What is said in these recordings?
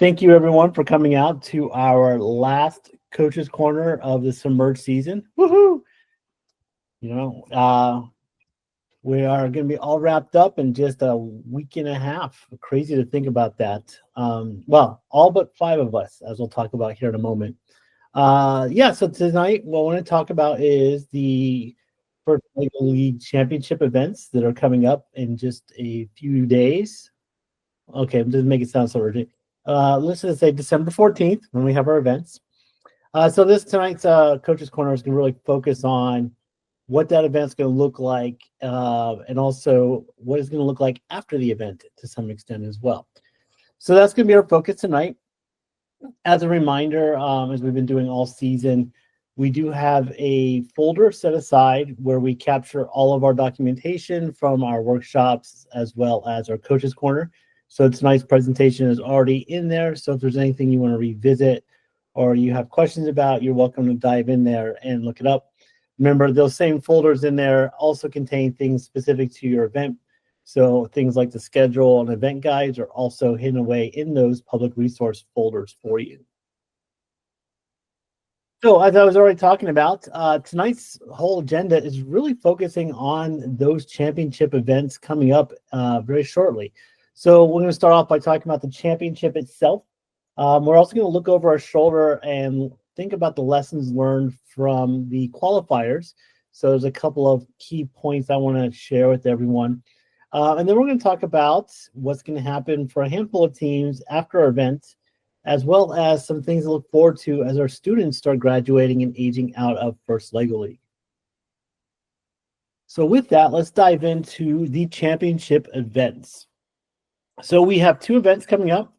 Thank you, everyone, for coming out to our last Coaches Corner of the Submerged season. Woohoo! We are going to be all wrapped up in just a week and a half. Crazy to think about that. All but 5 of us, as we'll talk about here in a moment. So tonight, what I want to talk about is the First League Championship events that are coming up in just a few days. Okay, doesn't make it sound so urgent. Let's just say December 14th when we have our events. So tonight's Coaches Corner is going to really focus on what that event's going to look like, and also what it's going to look like after the event to some extent as well. So that's going to be our focus tonight. As a reminder, as we've been doing all season, we do have a folder set aside where we capture all of our documentation from our workshops as well as our Coaches Corner. So tonight's presentation is already in there. So if there's anything you want to revisit or you have questions about, you're welcome to dive in there and look it up. Remember, those same folders in there also contain things specific to your event. So things like the schedule and event guides are also hidden away in those public resource folders for you. So as I was already talking about, tonight's whole agenda is really focusing on those championship events coming up very shortly. So we're going to start off by talking about the championship itself. We're also going to look over our shoulder and think about the lessons learned from the qualifiers. So there's a couple of key points I want to share with everyone. And then we're going to talk about what's going to happen for a handful of teams after our event, as well as some things to look forward to as our students start graduating and aging out of First Lego League. So with that, let's dive into the championship events. So we have 2 events coming up.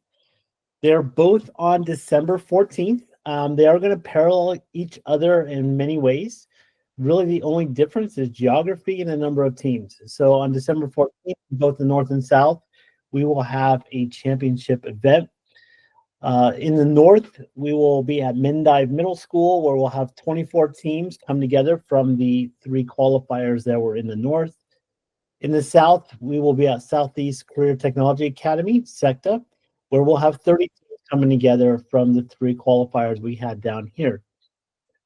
They're both on December 14th. They are going to parallel each other in many ways. Really, the only difference is geography and the number of teams. So on December 14th, both the North and South, we will have a championship event. In the North, we will be at Mendive Middle School, where we'll have 24 teams come together from the 3 qualifiers that were in the North. In the South, we will be at Southeast Career Technology Academy, SECTA, where we'll have 30 teams coming together from the 3 qualifiers we had down here.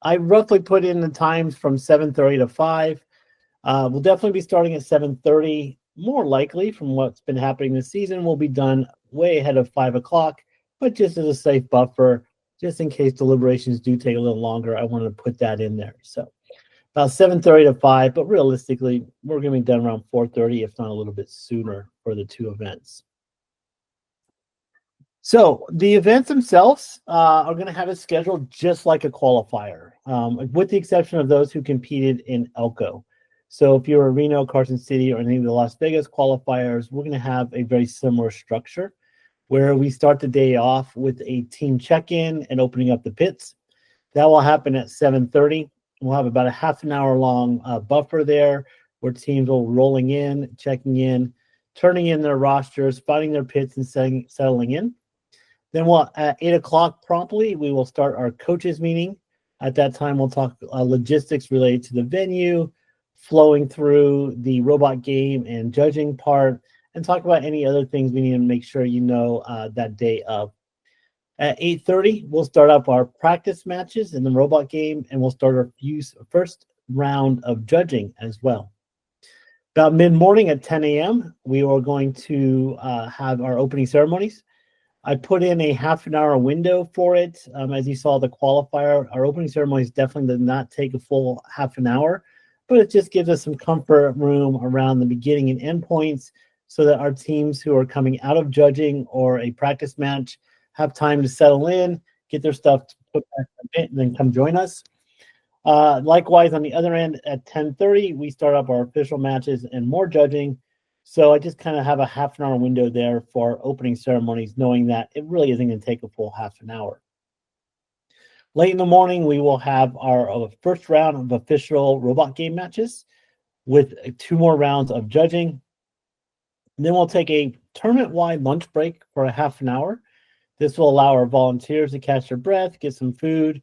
I roughly put in the times from 7:30 to 5. We'll definitely be starting at 7:30. More likely, from what's been happening this season, we'll be done way ahead of 5 o'clock, but just as a safe buffer, just in case deliberations do take a little longer, I wanted to put that in there. So about 7:30 to 5, but realistically, we're going to be done around 4:30, if not a little bit sooner for the 2 events. So the events themselves are going to have a schedule just like a qualifier, with the exception of those who competed in Elko. So if you're a Reno, Carson City, or any of the Las Vegas qualifiers, we're going to have a very similar structure where we start the day off with a team check-in and opening up the pits. That will happen at 7:30. We'll have about a half an hour long buffer there where teams will rolling in, checking in, turning in their rosters, finding their pits, and settling in. Then at 8 o'clock promptly, we will start our coaches meeting. At that time, we'll talk logistics related to the venue, flowing through the robot game and judging part, and talk about any other things we need to make sure you know that day of. At 8:30, we'll start up our practice matches in the robot game, and we'll start our first round of judging as well. About mid-morning at 10 a.m., we are going to have our opening ceremonies. I put in a half an hour window for it. As you saw the qualifier, our opening ceremonies definitely did not take a full half an hour, but it just gives us some comfort room around the beginning and end points so that our teams who are coming out of judging or a practice match have time to settle in, get their stuff put back in the pit, and then come join us. Likewise, on the other end, at 10:30, we start up our official matches and more judging. So I just kind of have a half an hour window there for opening ceremonies, knowing that it really isn't going to take a full half an hour. Late in the morning, we will have our first round of official robot game matches with 2 more rounds of judging. And then we'll take a tournament-wide lunch break for a half an hour. This will allow our volunteers to catch their breath, get some food,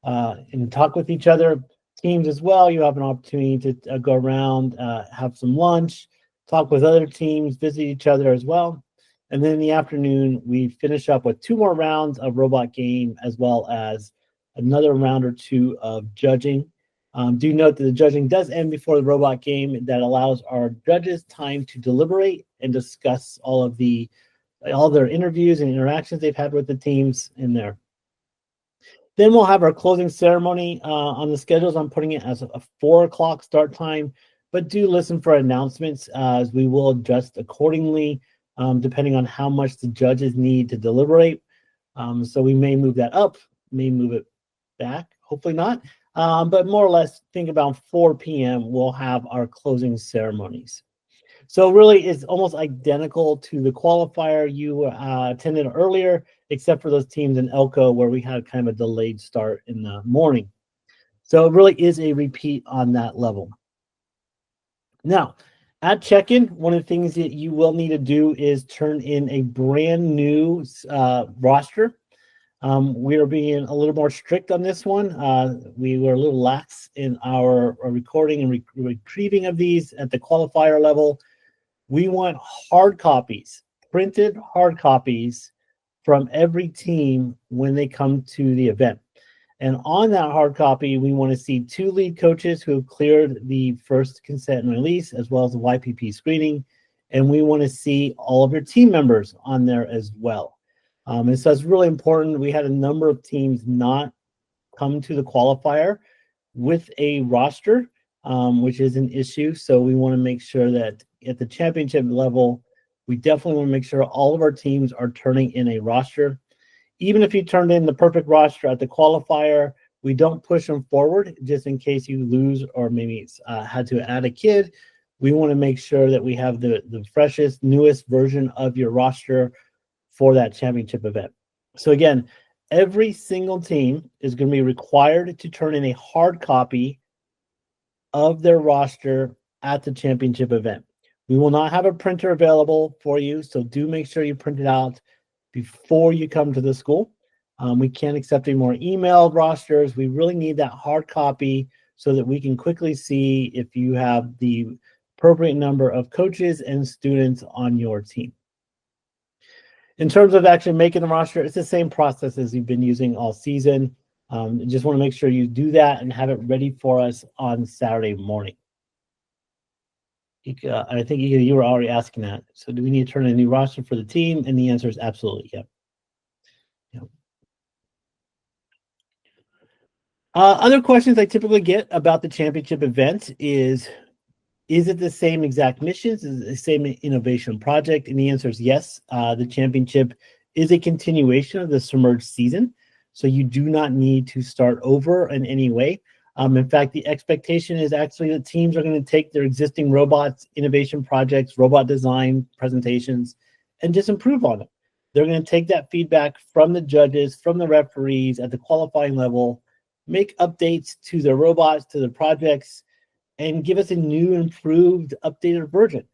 and talk with each other. Teams as well, you have an opportunity to go around, have some lunch, talk with other teams, visit each other as well. And then in the afternoon, we finish up with 2 more rounds of robot game, as well as another round or 2 of judging. Do note that the judging does end before the robot game. That allows our judges time to deliberate and discuss all their interviews and interactions they've had with the teams in there. Then we'll have our closing ceremony. On the schedules, I'm putting it as a 4 o'clock start time, but do listen for announcements as we will adjust accordingly, depending on how much the judges need to deliberate. So we may move that up, may move it back, hopefully not. But more or less, think about 4 p.m. we'll have our closing ceremonies. So really, it's almost identical to the qualifier you attended earlier, except for those teams in Elko where we had kind of a delayed start in the morning. So it really is a repeat on that level. Now, at check-in, one of the things that you will need to do is turn in a brand new roster. We are being a little more strict on this one. We were a little lax in our recording and retrieving of these at the qualifier level. We want hard copies, printed hard copies from every team when they come to the event. And on that hard copy, we want to see 2 lead coaches who have cleared the first consent and release, as well as the YPP screening. And we want to see all of your team members on there as well. And so it's really important. We had a number of teams not come to the qualifier with a roster, which is an issue. So we want to make sure that at the championship level, we definitely want to make sure all of our teams are turning in a roster. Even if you turned in the perfect roster at the qualifier, we don't push them forward just in case you lose or maybe had to add a kid. We want to make sure that we have the freshest, newest version of your roster for that championship event. So again, every single team is going to be required to turn in a hard copy of their roster at the championship event. We will not have a printer available for you, so do make sure you print it out before you come to the school. We can't accept any more emailed rosters. We really need that hard copy so that we can quickly see if you have the appropriate number of coaches and students on your team. In terms of actually making the roster, it's the same process as you've been using all season. Just want to make sure you do that and have it ready for us on Saturday morning. I think you were already asking that. So do we need to turn in a new roster for the team? And the answer is absolutely, yeah. Other questions I typically get about the championship event is it the same exact missions? Is it the same innovation project? And the answer is yes. The championship is a continuation of the submerged season. So you do not need to start over in any way. In fact, the expectation is actually that teams are going to take their existing robots, innovation projects, robot design presentations, and just improve on them. They're going to take that feedback from the judges, from the referees at the qualifying level, make updates to their robots, to their projects, and give us a new, improved, updated version.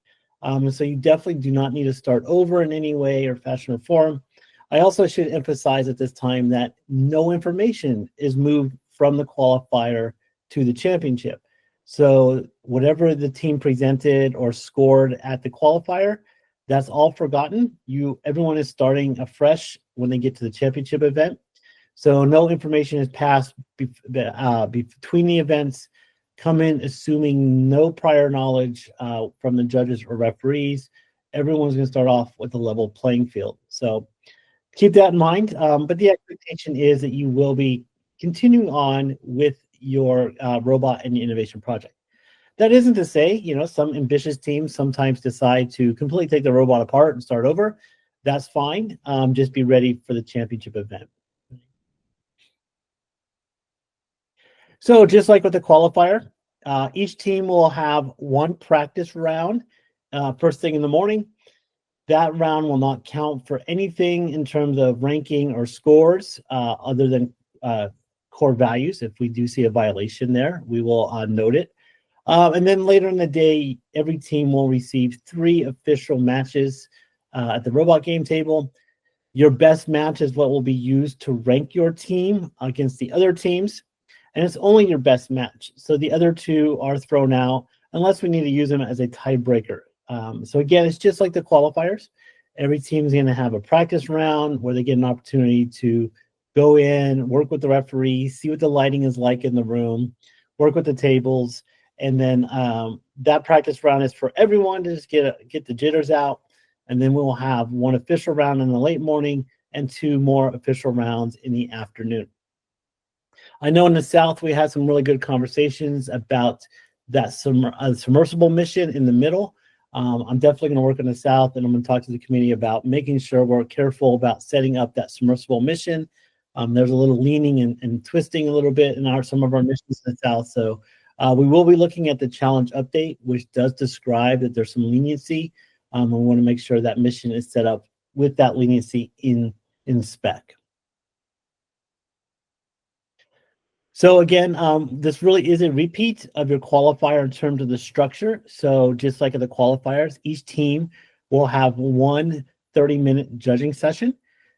So you definitely do not need to start over in any way or fashion or form. I also should emphasize at this time that no information is moved from the qualifier to the championship. So whatever the team presented or scored at the qualifier, that's all forgotten. Everyone is starting afresh when they get to the championship event. So no information is passed between the events. Come in assuming no prior knowledge from the judges or referees. Everyone's going to start off with a level playing field. So keep that in mind. But the expectation is that you will be continuing on with your robot and innovation project. That isn't to say, some ambitious teams sometimes decide to completely take the robot apart and start over. That's fine. Just be ready for the championship event. So just like with the qualifier, each team will have one practice round first thing in the morning. That round will not count for anything in terms of ranking or scores other than core values. If we do see a violation there, we will note it. And then later in the day, every team will receive 3 official matches at the robot game table. Your best match is what will be used to rank your team against the other teams. And it's only your best match. So the other 2 are thrown out unless we need to use them as a tiebreaker. So again, it's just like the qualifiers. Every team is going to have a practice round where they get an opportunity to go in, work with the referee, see what the lighting is like in the room, work with the tables, and then that practice round is for everyone to just get the jitters out, and then we will have one official round in the late morning and two more official rounds in the afternoon. I know in the South we had some really good conversations about that submersible mission in the middle. I'm definitely going to work in the South, and I'm going to talk to the community about making sure we're careful about setting up that submersible mission. There's a little leaning and twisting a little bit in some of our missions in the South. So we will be looking at the challenge update, which does describe that there's some leniency. We want to make sure that mission is set up with that leniency in spec. So again, this really is a repeat of your qualifier in terms of the structure. So just like the qualifiers, each team will have one 30-minute judging session.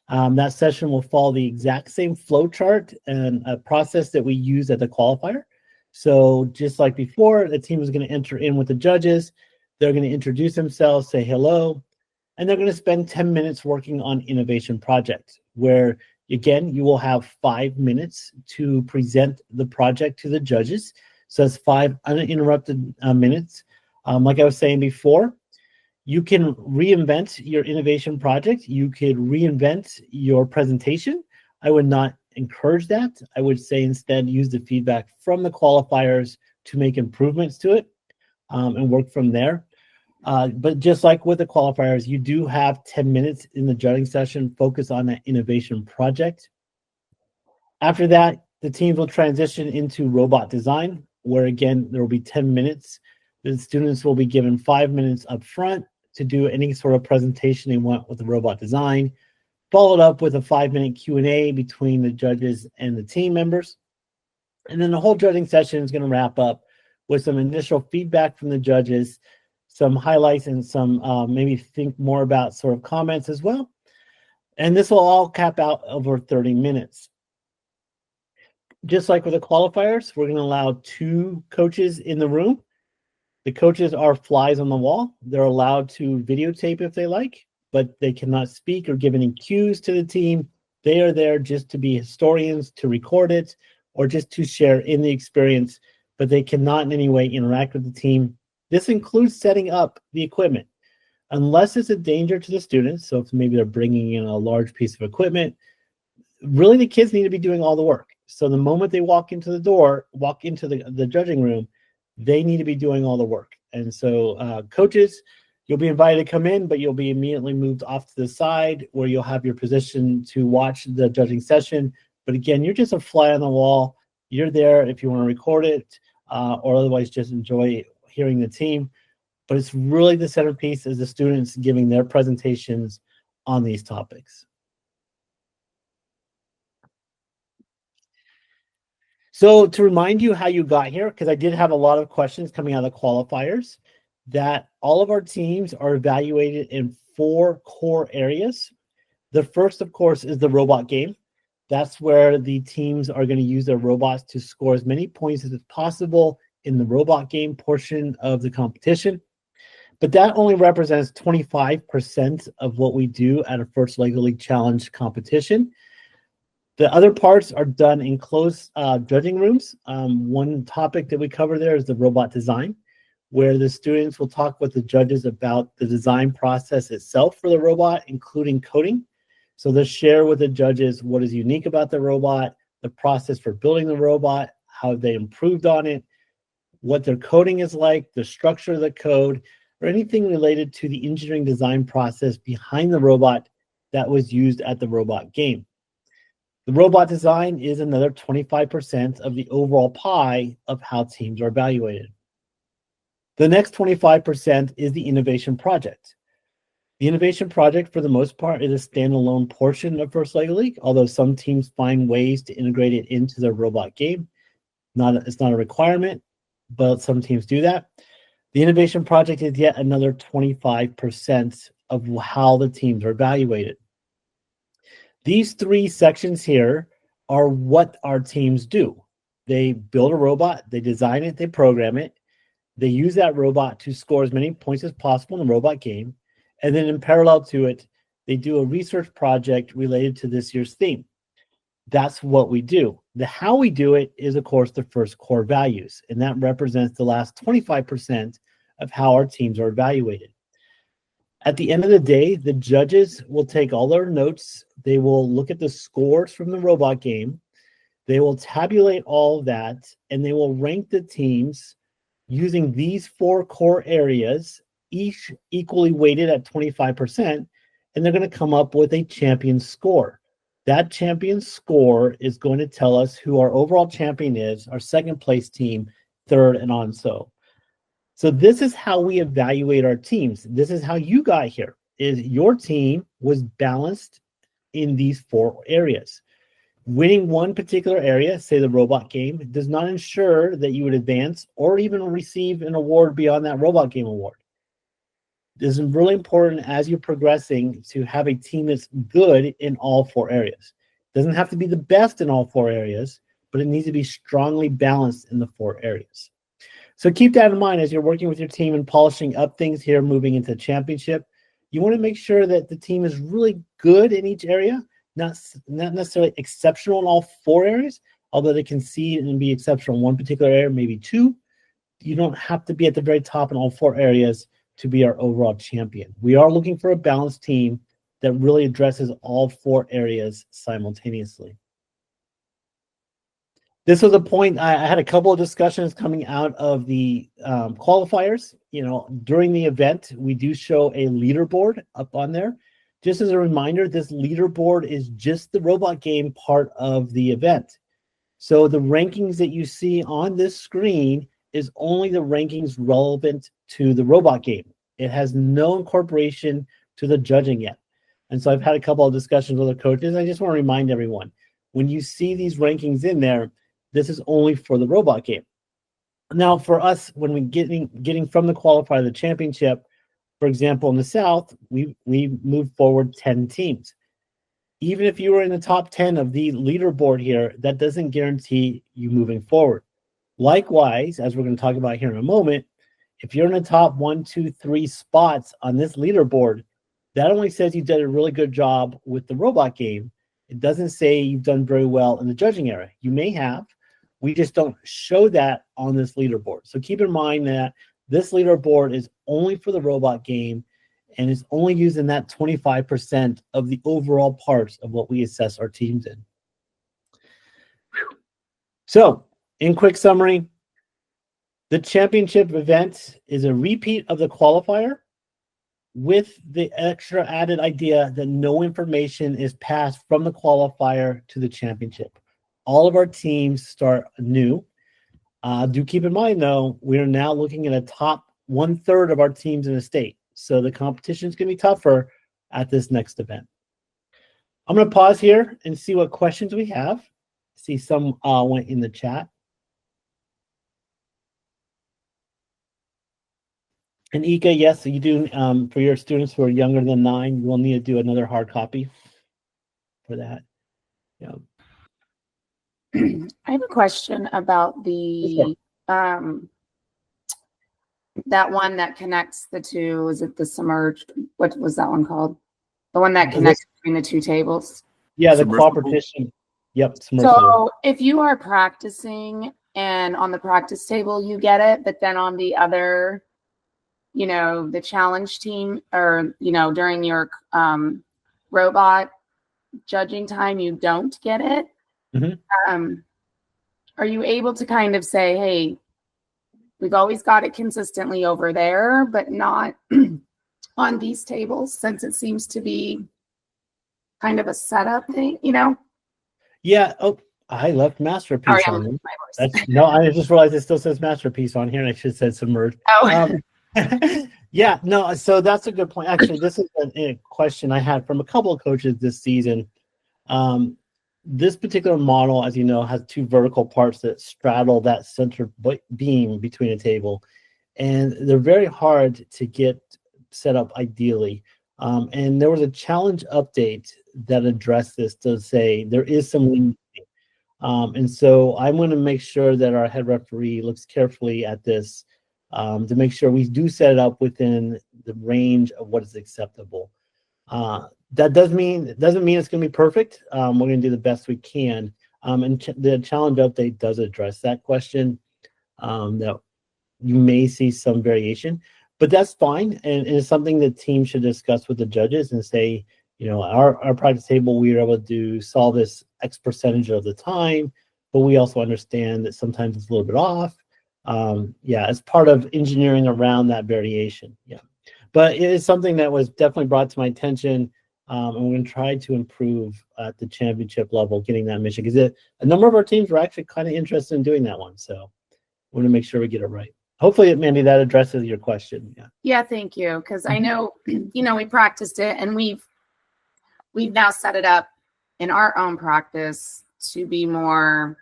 That session will follow the exact same flow chart and a process that we use at the qualifier. So just like before, the team is going to enter in with the judges. They're going to introduce themselves, say hello, and they're going to spend 10 minutes working on innovation projects, where again, you will have 5 minutes to present the project to the judges. So that's 5 uninterrupted minutes. Like I was saying before, you can reinvent your innovation project. You could reinvent your presentation. I would not encourage that. I would say instead use the feedback from the qualifiers to make improvements to it and work from there. But just like with the qualifiers, you do have 10 minutes in the judging session focused on that innovation project. After that, the teams will transition into robot design, where again, there will be 10 minutes. The students will be given 5 minutes up front to do any sort of presentation they want with the robot design, followed up with a 5-minute Q&A between the judges and the team members. And then the whole judging session is going to wrap up with some initial feedback from the judges, some highlights, and some maybe think more about sort of comments as well. And this will all cap out over 30 minutes. Just like with the qualifiers, we're going to allow 2 coaches in the room. The coaches are flies on the wall. They're allowed to videotape if they like, but they cannot speak or give any cues to the team. They are there just to be historians, to record it, or just to share in the experience, but they cannot in any way interact with the team. This includes setting up the equipment. Unless it's a danger to the students, so if maybe they're bringing in a large piece of equipment, really the kids need to be doing all the work. So the moment they walk into the door, walk into the judging room, they need to be doing all the work. And so coaches, you'll be invited to come in, but you'll be immediately moved off to the side where you'll have your position to watch the judging session. But again, you're just a fly on the wall. You're there if you want to record it or otherwise just enjoy hearing the team. But it's really the centerpiece is the students giving their presentations on these topics. So to remind you how you got here, because I did have a lot of questions coming out of the qualifiers, that all of our teams are evaluated in 4 core areas. The first, of course, is the robot game. That's where the teams are going to use their robots to score as many points as possible in the robot game portion of the competition. But that only represents 25% of what we do at a First Lego League Challenge competition. The other parts are done in closed judging rooms. One topic that we cover there is the robot design, where the students will talk with the judges about the design process itself for the robot, including coding. So they'll share with the judges what is unique about the robot, the process for building the robot, how they improved on it, what their coding is like, the structure of the code, or anything related to the engineering design process behind the robot that was used at the robot game. The robot design is another 25% of the overall pie of how teams are evaluated. The next 25% is the innovation project. The innovation project, for the most part, is a standalone portion of First Lego League, although some teams find ways to integrate it into their robot game. It's not a requirement, but some teams do that. The innovation project is yet another 25% of how the teams are evaluated. These 3 sections here are what our teams do. They build a robot, they design it, they program it, they use that robot to score as many points as possible in the robot game, and then in parallel to it, they do a research project related to this year's theme. That's what we do. The how we do it is, of course, the first core values, and that represents the last 25% of how our teams are evaluated. At the end of the day, the judges will take all their notes. They will look at the scores from the robot game. They will tabulate all of that, and they will rank the teams using these 4 core areas, each equally weighted at 25%, and they're going to come up with a champion score. That champion score is going to tell us who our overall champion is, our second place team, third, and on so. So this is how we evaluate our teams. This is how you got here, is your team was balanced in these 4 areas. Winning one particular area, say the robot game, does not ensure that you would advance or even receive an award beyond that robot game award. This is really important as you're progressing to have a team that's good in all 4 areas. It doesn't have to be the best in all 4 areas, but it needs to be strongly balanced in the 4 areas. So keep that in mind as you're working with your team and polishing up things here, moving into the championship. You want to make sure that the team is really good in each area, not necessarily exceptional in all 4 areas, although they can see and be exceptional in one particular area, maybe 2. You don't have to be at the very top in all 4 areas to be our overall champion. We are looking for a balanced team that really addresses all 4 areas simultaneously. This was a point I had a couple of discussions coming out of the qualifiers. During the event, we do show a leaderboard up on there. Just as a reminder, this leaderboard is just the robot game part of the event. So the rankings that you see on this screen is only the rankings relevant to the robot game. It has no incorporation to the judging yet. And so I've had a couple of discussions with the coaches. I just want to remind everyone, when you see these rankings in there, this is only for the robot game. Now, for us, when we getting from the qualifier to the championship, for example, in the South, we moved forward 10 teams. Even if you were in the top 10 of the leaderboard here, that doesn't guarantee you moving forward. Likewise, as we're going to talk about here in a moment, if you're in the top 1, 2, 3 spots on this leaderboard, that only says you did a really good job with the robot game. It doesn't say you've done very well in the judging area. You may have. We just don't show that on this leaderboard. So keep in mind that this leaderboard is only for the robot game and is only using that 25% of the overall parts of what we assess our teams in. So, in quick summary, the championship event is a repeat of the qualifier with the extra added idea that no information is passed from the qualifier to the championship. All of our teams start new. Do keep in mind, though, we are now looking at a top 1/3 of our teams in the state. So the competition is going to be tougher at this next event. I'm going to pause here and see what questions we have. See some went in the chat. And Ika, yes, you do. For your students who are younger than 9, you will need to do another hard copy for that. Yeah. I have a question about the that one that connects the two. Is it the submerged? What was that one called? The one that connects between the 2 tables. Yeah, the cooperation. Yep. So if you are practicing and on the practice table you get it, but then on the other, the challenge team, or during your robot judging time, you don't get it. Mm-hmm. Are you able to kind of say, hey, we've always got it consistently over there, but not on these tables, since it seems to be kind of a setup thing, Yeah. Oh, I left masterpiece on there. No, I just realized it still says masterpiece on here, and I should have said submerged. Oh. Yeah, no, so that's a good point. Actually, this is a question I had from a couple of coaches this season. This particular model, as you know, has 2 vertical parts that straddle that center beam between a table, and they're very hard to get set up ideally. And there was a challenge update that addressed this to say there is some leniency. And so I'm going to make sure that our head referee looks carefully at this to make sure we do set it up within the range of what is acceptable. That doesn't mean it's going to be perfect. We're going to do the best we can. And the challenge update does address that question. That you may see some variation, but that's fine. And it's something the team should discuss with the judges and say, our practice table, we were able to solve this X percentage of the time, but we also understand that sometimes it's a little bit off. It's part of engineering around that variation. Yeah. But it is something that was definitely brought to my attention. And we're going to try to improve at the championship level, getting that mission, because a number of our teams were actually kind of interested in doing that one. So we want to make sure we get it right. Hopefully, Mandy, that addresses your question. Yeah, thank you. Because I know, we practiced it, and we've now set it up in our own practice to be more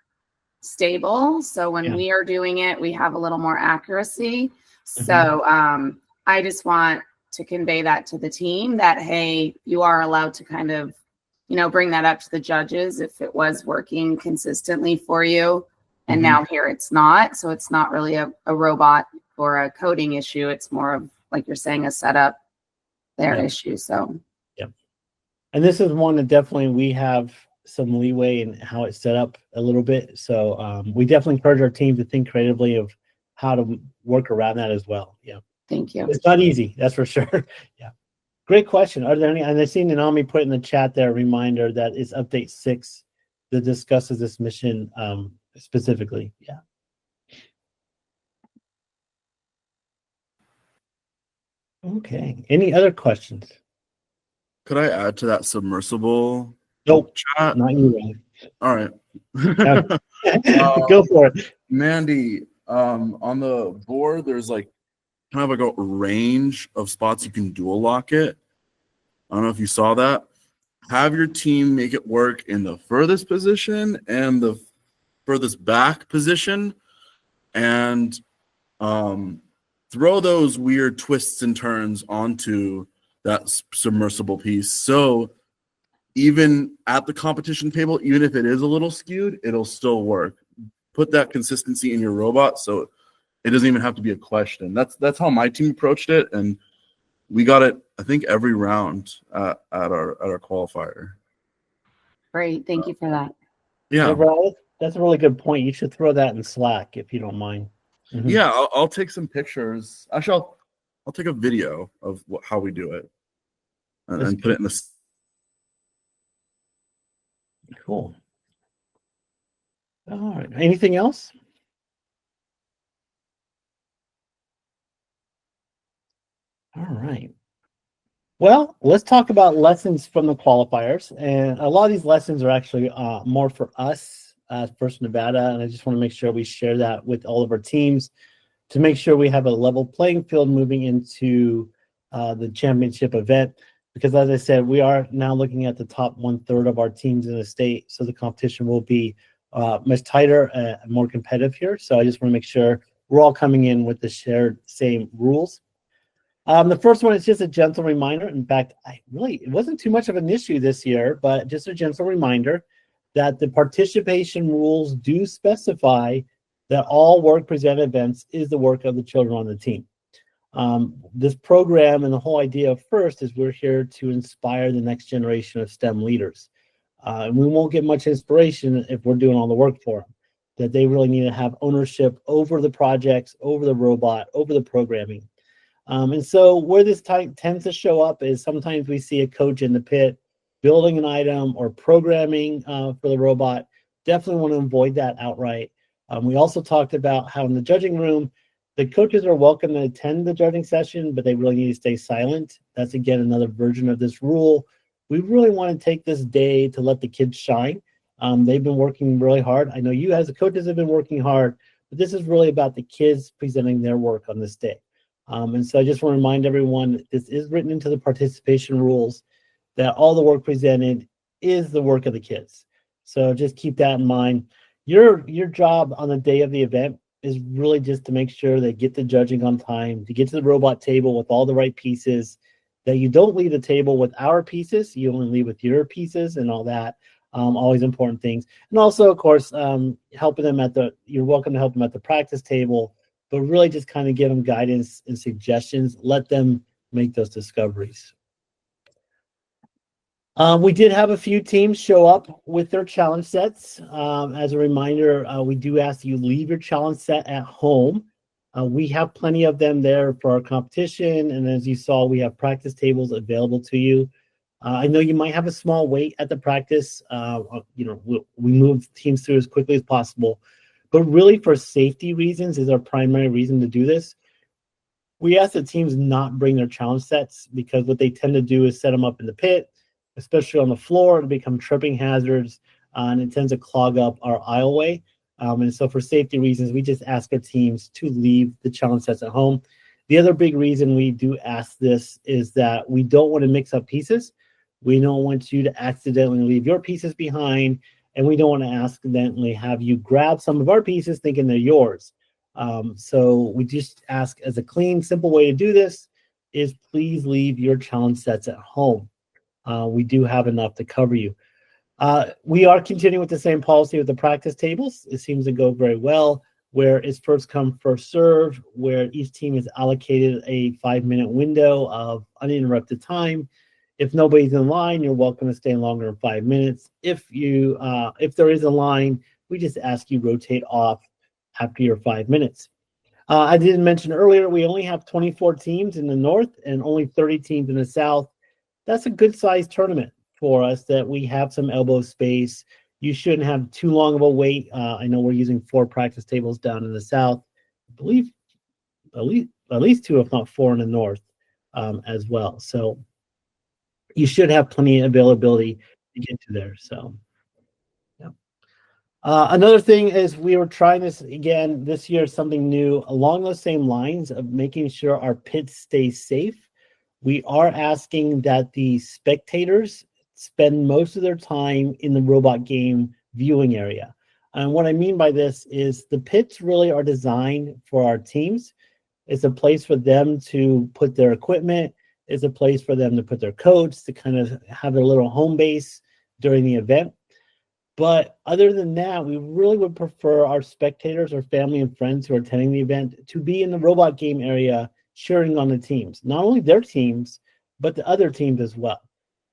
stable. So when we are doing it, we have a little more accuracy. So I just want to convey that to the team that, hey, you are allowed to kind of, bring that up to the judges if it was working consistently for you. And now here it's not. So it's not really a robot or a coding issue. It's more of, like you're saying, a setup issue. So, and this is one that definitely we have some leeway in how it's set up a little bit. So we definitely encourage our team to think creatively of how to work around that as well. Yeah. Thank you. It's not easy, that's for sure. Yeah. Great question. Are there any, and I see Nanami put in the chat there a reminder that it's update 6 that discusses this mission specifically. Yeah. Okay. Any other questions? Could I add to that submersible chat? Not you, Ryan. All right. Go for it. Mandy, on the board, there's like kind of like a range of spots you can dual lock it. I don't know if you saw that. Have your team make it work in the furthest position and the furthest back position, and throw those weird twists and turns onto that submersible piece. So even at the competition table, even if it is a little skewed, it'll still work. Put that consistency in your robot so it doesn't even have to be a question. That's how my team approached it, and we got it, I think, every round at our qualifier. Great, thank you for that. Yeah, that's a really good point. You should throw that in Slack if you don't mind. Yeah, I'll take some pictures. Actually, I'll take a video of how we do it and put it in the. Cool. All right. Anything else? All right. Well, let's talk about lessons from the qualifiers. And a lot of these lessons are actually more for us as First Nevada. And I just want to make sure we share that with all of our teams to make sure we have a level playing field moving into the championship event. Because as I said, we are now looking at the top 1/3 of our teams in the state. So the competition will be much tighter and more competitive here. So I just want to make sure we're all coming in with the shared same rules. The first one is just a gentle reminder. In fact, it wasn't too much of an issue this year, but just a gentle reminder that the participation rules do specify that all work presented events is the work of the children on the team. This program and the whole idea of FIRST is we're here to inspire the next generation of STEM leaders. And we won't get much inspiration if we're doing all the work for them. That they really need to have ownership over the projects, over the robot, over the programming. And so where this tends to show up is sometimes we see a coach in the pit building an item or programming for the robot. Definitely want to avoid that outright. We also talked about how in the judging room, the coaches are welcome to attend the judging session, but they really need to stay silent. That's, again, another version of this rule. We really want to take this day to let the kids shine. They've been working really hard. I know you as the coaches have been working hard, but this is really about the kids presenting their work on this day. And so I just want to remind everyone that this is written into the participation rules, that all the work presented is the work of the kids. So just keep that in mind. Your job on the day of the event is really just to make sure they get the judging on time, to get to the robot table with all the right pieces, that you don't leave the table with our pieces, you only leave with your pieces and all that. Always important things. And also, of course, helping them you're welcome to help them at the practice table, but really just kind of give them guidance and suggestions. Let them make those discoveries. We did have a few teams show up with their challenge sets. As a reminder, we do ask you leave your challenge set at home. We have plenty of them there for our competition, and as you saw, we have practice tables available to you. I know you might have a small wait at the practice. We move teams through as quickly as possible, but really for safety reasons is our primary reason to do this. We ask the teams not bring their challenge sets because what they tend to do is set them up in the pit, especially on the floor, to become tripping hazards, and it tends to clog up our aisleway. And so for safety reasons, we just ask our teams to leave the challenge sets at home. The other big reason we do ask this is that we don't want to mix up pieces. We don't want you to accidentally leave your pieces behind, and we don't want to accidentally have you grab some of our pieces thinking they're yours. So we just ask, as a clean, simple way to do this is please leave your challenge sets at home. We do have enough to cover you. We are continuing with the same policy with the practice tables. It seems to go very well, where it's first come, first serve, where each team is allocated a 5-minute window of uninterrupted time. If nobody's in line, you're welcome to stay longer than 5 minutes. If there is a line, we just ask you rotate off after your 5 minutes. I didn't mention earlier, we only have 24 teams in the north and only 30 teams in the south. That's a good sized tournament for us that we have some elbow space. You shouldn't have too long of a wait. I know we're using 4 practice tables down in the south. I believe at least 2, if not 4 in the north as well. So you should have plenty of availability to get to there. So, yeah. Another thing is we were trying this again this year, something new along those same lines of making sure our pits stay safe. We are asking that the spectators spend most of their time in the robot game viewing area. And what I mean by this is the pits really are designed for our teams. It's a place for them to put their equipment. It's a place for them to put their coats, to kind of have their little home base during the event. But other than that, we really would prefer our spectators or family and friends who are attending the event to be in the robot game area cheering on the teams, not only their teams, but the other teams as well.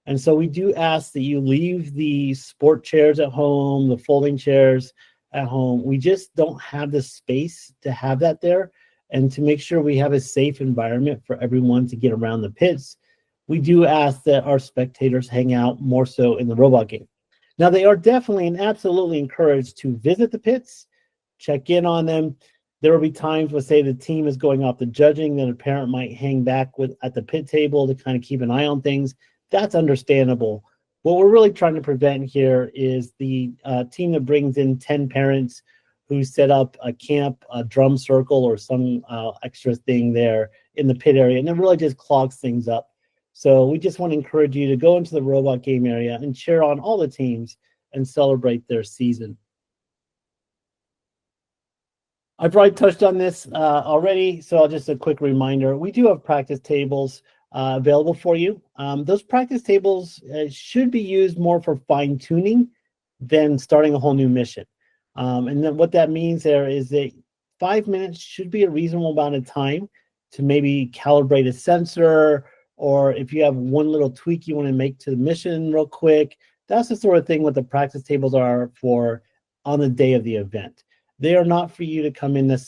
And so we do ask that you leave the sport chairs at home, the folding chairs at home. We just don't have the space to have that there. And to make sure we have a safe environment for everyone to get around the pits, we do ask that our spectators hang out more so in the robot game. Now, they are definitely and absolutely encouraged to visit the pits, check in on them. There will be times where, say, the team is going off the judging, then a parent might hang back at the pit table to kind of keep an eye on things. That's understandable. What we're really trying to prevent here is the team that brings in 10 parents who set up a camp, a drum circle, or some extra thing there in the pit area, and it really just clogs things up. So we just want to encourage you to go into the robot game area and cheer on all the teams and celebrate their season. I probably touched on this already, so just a quick reminder. We do have practice tables available for you. Those practice tables should be used more for fine-tuning than starting a whole new mission. And then what that means there is that 5 minutes should be a reasonable amount of time to maybe calibrate a sensor, or if you have one little tweak you want to make to the mission real quick. That's the sort of thing what the practice tables are for on the day of the event. They are not for you to come in and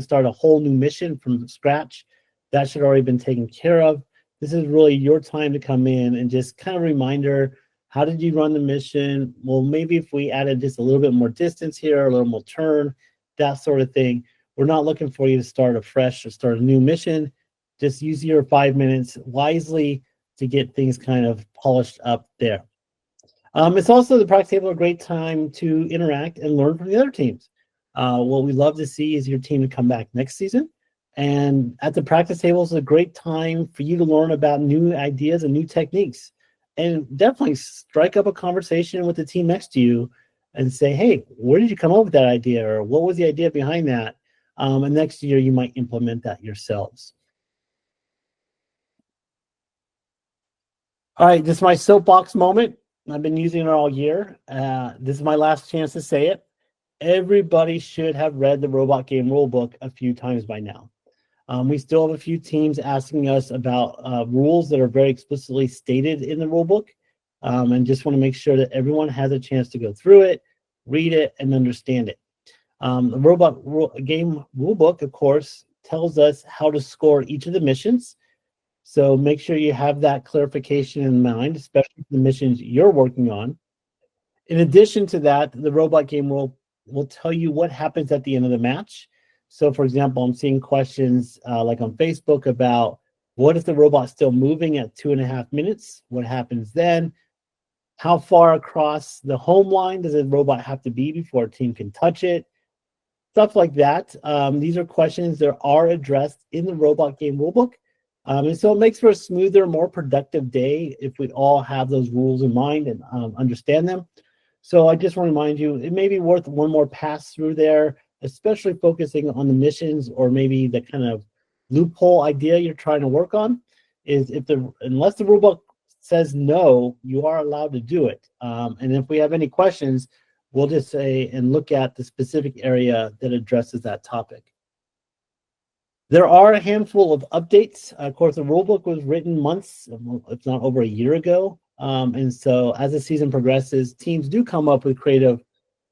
start a whole new mission from scratch. That should already been taken care of. This is really your time to come in and just kind of reminder, how did you run the mission? Well, maybe if we added just a little bit more distance here, a little more turn, that sort of thing. We're not looking for you to start afresh or start a new mission. Just use your 5 minutes wisely to get things kind of polished up there. It's also, the practice table, a great time to interact and learn from the other teams. What we love to see is your team to come back next season. And at the practice table is a great time for you to learn about new ideas and new techniques. And definitely strike up a conversation with the team next to you and say, hey, where did you come up with that idea? Or what was the idea behind that? And next year you might implement that yourselves. All right, this is my soapbox moment. I've been using it all year. This is my last chance to say it. Everybody should have read the robot game rulebook a few times by now. We still have a few teams asking us about rules that are very explicitly stated in the rulebook. and just want to make sure that everyone has a chance to go through it, read it, and understand it. The game rulebook, of course, tells us how to score each of the missions. So make sure you have that clarification in mind, especially for the missions you're working on. In addition to that, the robot game rule will tell you what happens at the end of the match. So, for example, I'm seeing questions like on Facebook about what if the robot's still moving at 2.5 minutes? What happens then? How far across the home line does the robot have to be before a team can touch it? Stuff like that. These are questions that are addressed in the robot game rulebook. And so it makes for a smoother, more productive day if we all have those rules in mind and understand them. So I just want to remind you, it may be worth one more pass through there, especially focusing on the missions or maybe the kind of loophole idea you're trying to work on. Is unless the rulebook says no, you are allowed to do it. And if we have any questions, we'll just say and look at the specific area that addresses that topic. There are a handful of updates. Of course, the rulebook was written months, if not over a year ago. And so as the season progresses, teams do come up with creative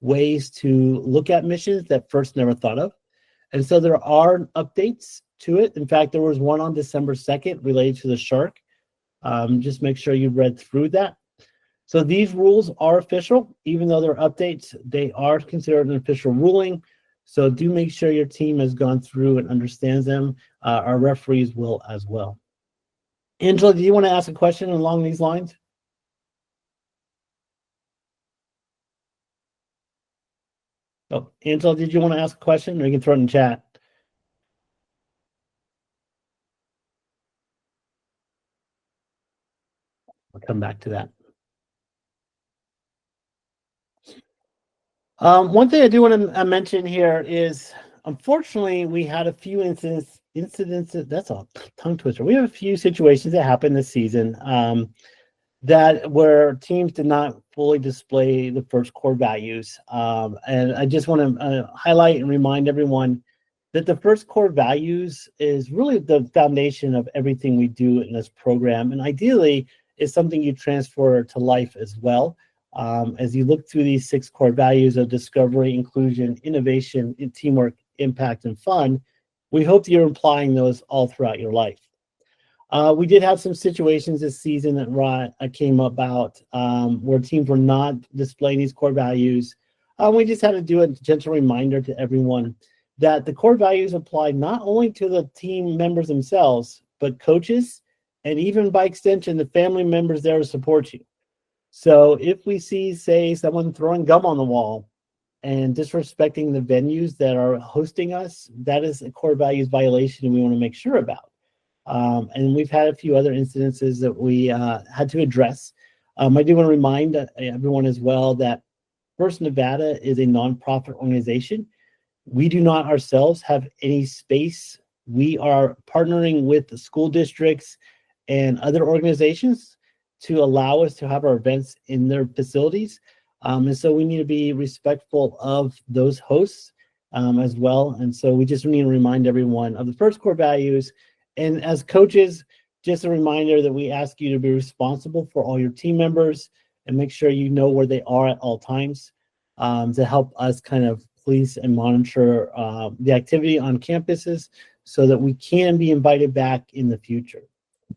ways to look at missions that first never thought of. And so there are updates to it. In fact, there was one on December 2nd related to the shark. Just make sure you read through that. So these rules are official. Even though they're updates, they are considered an official ruling. So do make sure your team has gone through and understands them. Our referees will as well. Angela, do you want to ask a question along these lines? Oh, Angela, did you want to ask a question, or you can throw it in the chat? I'll come back to that. One thing I do want to mention here is, unfortunately, we had a few incidents. That's a tongue twister. We have a few situations that happened this season that where teams did not fully display the first core values. And I just want to highlight and remind everyone that the first core values is really the foundation of everything we do in this program. And ideally, is something you transfer to life as well. As you look through these 6 core values of discovery, inclusion, innovation, teamwork, impact, and fun, we hope that you're applying those all throughout your life. We did have some situations this season that came about where teams were not displaying these core values. We just had to do a gentle reminder to everyone that the core values apply not only to the team members themselves, but coaches, and even by extension, the family members there to support you. So if we see, say, someone throwing gum on the wall and disrespecting the venues that are hosting us, that is a core values violation, and we want to make sure about. And we've had a few other incidences that we had to address. I do want to remind everyone as well that First Nevada is a nonprofit organization. We do not ourselves have any space. We are partnering with the school districts and other organizations to allow us to have our events in their facilities. And so we need to be respectful of those hosts as well. And so we just need to remind everyone of the first core values. And as coaches, just a reminder that we ask you to be responsible for all your team members and make sure you know where they are at all times to help us kind of police and monitor the activity on campuses so that we can be invited back in the future.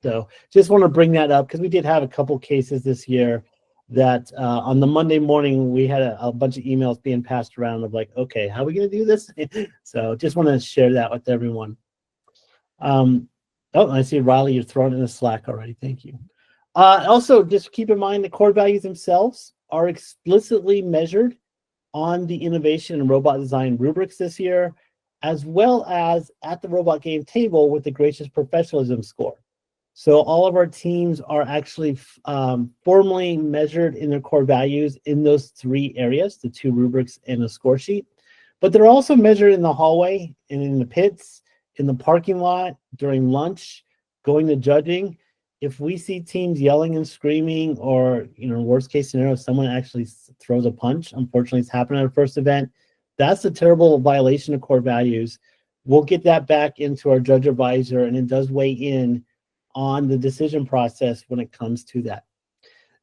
So just want to bring that up because we did have a couple cases this year that on the Monday morning, we had a bunch of emails being passed around of like, okay, how are we going to do this? So just want to share that with everyone. Oh, I see, Riley, you're throwing in the Slack already. Thank you. Also, just keep in mind the core values themselves are explicitly measured on the innovation and robot design rubrics this year, as well as at the robot game table with the gracious professionalism score. So all of our teams are actually formally measured in their core values in those 3 areas, the 2 rubrics and a score sheet. But they're also measured in the hallway and in the pits, in the parking lot, during lunch, going to judging. If we see teams yelling and screaming, or, worst case scenario, someone actually throws a punch, unfortunately it's happened at our first event, that's a terrible violation of core values. We'll get that back into our judge advisor, and it does weigh in on the decision process when it comes to that.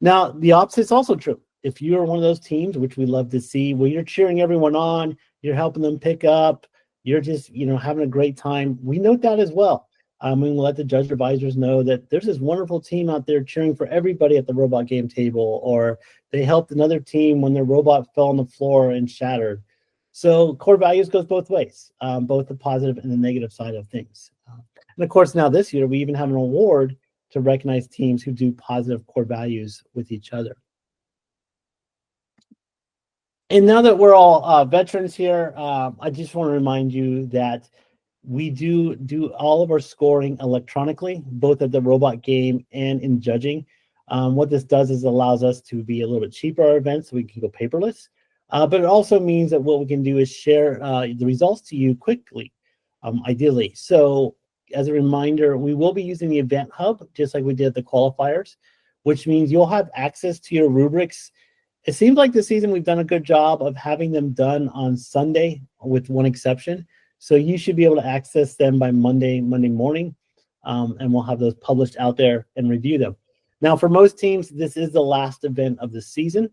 Now, the opposite is also true. If you're one of those teams, which we love to see, where you're cheering everyone on, you're helping them pick up, you're just, having a great time, we note that as well. We will let the judge advisors know that there's this wonderful team out there cheering for everybody at the robot game table, or they helped another team when their robot fell on the floor and shattered. So core values goes both ways, both the positive and the negative side of things. And of course, now this year, we even have an award to recognize teams who do positive core values with each other. And now that we're all veterans here, I just want to remind you that we do all of our scoring electronically, both at the robot game and in judging. What this does is allows us to be a little bit cheaper our events, so we can go paperless. But it also means that what we can do is share the results to you quickly, ideally. So as a reminder, we will be using the Event Hub, just like we did the qualifiers, which means you'll have access to your rubrics. It seems like this season we've done a good job of having them done on Sunday, with one exception. So you should be able to access them by Monday morning, and we'll have those published out there and review them. Now, for most teams, this is the last event of the season,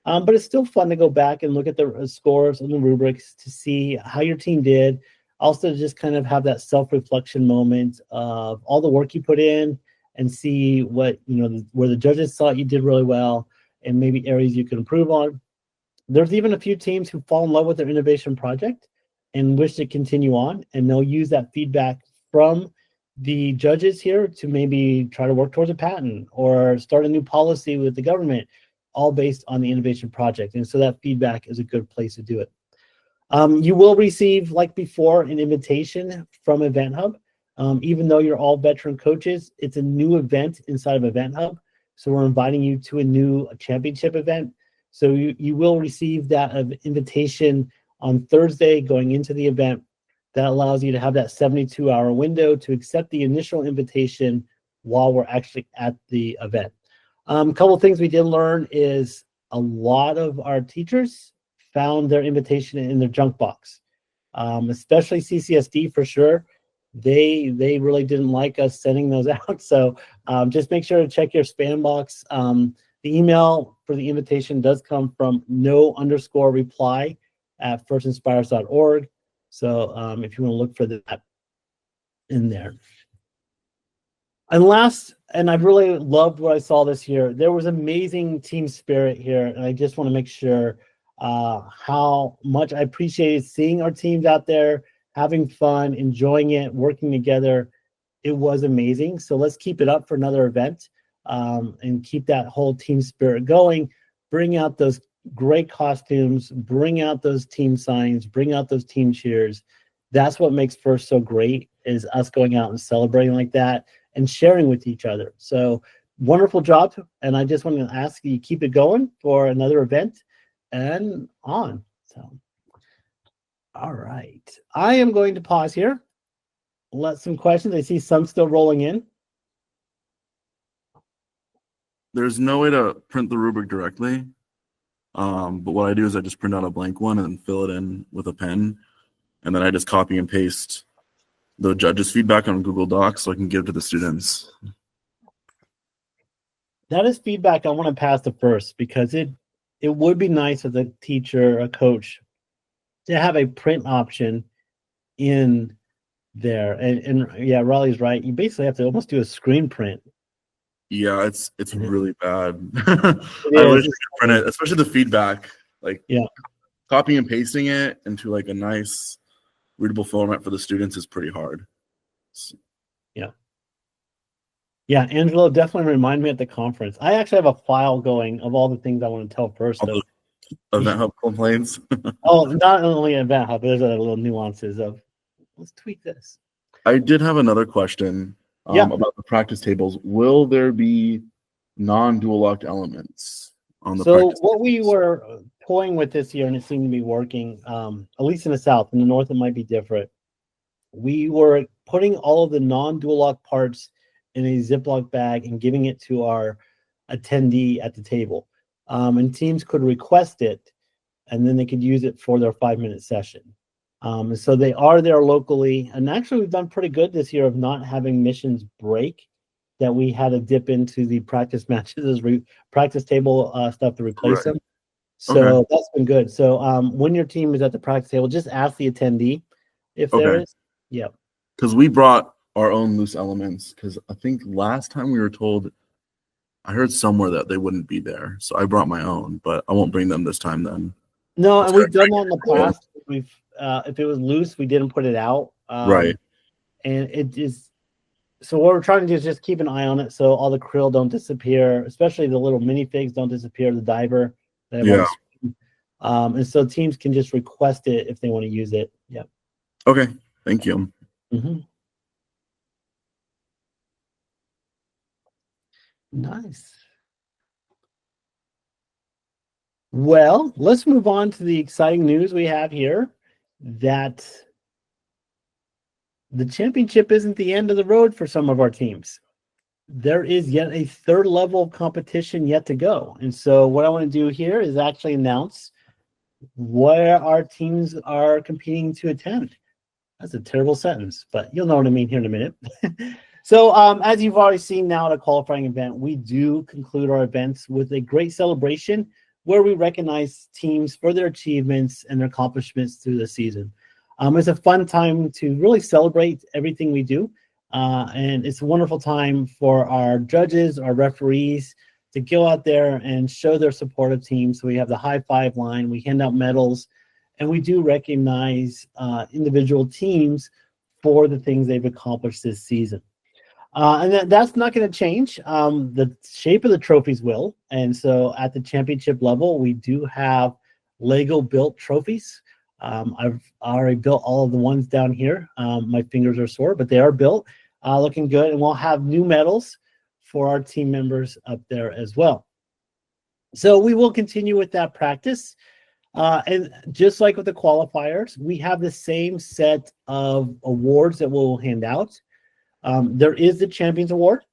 but it's still fun to go back and look at the scores and the rubrics to see how your team did. Also, just kind of have that self-reflection moment of all the work you put in and see what, where the judges thought you did really well and maybe areas you could improve on. There's even a few teams who fall in love with their innovation project and wish to continue on, and they'll use that feedback from the judges here to maybe try to work towards a patent or start a new policy with the government, all based on the innovation project. And so that feedback is a good place to do it. You will receive, like before, an invitation from Event Hub. Even though you're all veteran coaches, it's a new event inside of Event Hub. So we're inviting you to a new championship event. So you will receive that invitation on Thursday going into the event. That allows you to have that 72-hour window to accept the initial invitation while we're actually at the event. A couple of things we did learn is a lot of our teachers found their invitation in their junk box, especially CCSD for sure. They really didn't like us sending those out. So just make sure to check your spam box. The email for the invitation does come from no_reply@firstinspires.org. So if you want to look for that in there. And last, and I really loved what I saw this year, there was amazing team spirit here. And I just want to make sure how much I appreciated seeing our teams out there, having fun, enjoying it, working together. It was amazing. So let's keep it up for another event and keep that whole team spirit going. Bring out those great costumes, bring out those team signs, bring out those team cheers. That's what makes First so great, is us going out and celebrating like that and sharing with each other. So wonderful job. And I just want to ask you, keep it going for another event and on. So, all right. I am going to pause here. Let some questions. I see some still rolling in. There's no way to print the rubric directly. But what I do is I just print out a blank one and then fill it in with a pen. And then I just copy and paste the judges' feedback on Google Docs so I can give to the students. That is feedback I want to pass to First, because it would be nice as a teacher, a coach, to have a print option in there. And yeah, Raleigh's right. You basically have to almost do a screen print. Yeah, it's really bad. I wish I could print it, especially the feedback. Like, yeah, copying and pasting it into like a nice readable format for the students is pretty hard. Yeah, Angelo, definitely remind me at the conference. I actually have a file going of all the things I want to tell First. Event Hub complaints. Oh, not only Event Hub, there's other little nuances of, let's tweak this. I did have another question about the practice tables. Will there be non-dual locked elements on the practice what we tables? were toying with this year, and it seemed to be working, at least in the South. In the North, it might be different. We were putting all of the non-dual lock parts in a Ziploc bag and giving it to our attendee at the table. And teams could request it, and then they could use it for their 5-minute session. So they are there locally. And actually, we've done pretty good this year of not having missions break that we had to dip into the practice matches as practice table stuff to replace them. So that's been good. So when your team is at the practice table, just ask the attendee if there is. Yeah. Because we brought our own loose elements. Because I think last time we were told, I heard somewhere that they wouldn't be there. So I brought my own, but I won't bring them this time then. No, and we've done that in the past. We've if it was loose, we didn't put it out. Right. And it is. So what we're trying to do is just keep an eye on it so all the krill don't disappear, especially the little minifigs don't disappear, the diver. And so teams can just request it if they want to use it. Yeah. Okay. Thank you. Mm-hmm. Nice. Well, let's move on to the exciting news we have here that the championship isn't the end of the road for some of our teams. There is yet a third level of competition yet to go. And so what I want to do here is actually announce where our teams are competing to attend. That's a terrible sentence, but you'll know what I mean here in a minute. So as you've already seen now at a qualifying event, we do conclude our events with a great celebration where we recognize teams for their achievements and their accomplishments through the season. It's a fun time to really celebrate everything we do. And it's a wonderful time for our judges, our referees to go out there and show their support of teams. So we have the high five line, we hand out medals, and we do recognize individual teams for the things they've accomplished this season. And that's not going to change. The shape of the trophies will. And so at the championship level, we do have Lego built trophies. I've already built all of the ones down here. My fingers are sore, but they are built, looking good. And we'll have new medals for our team members up there as well. So we will continue with that practice. And just like with the qualifiers, we have the same set of awards that we'll hand out. There is the Champions Award,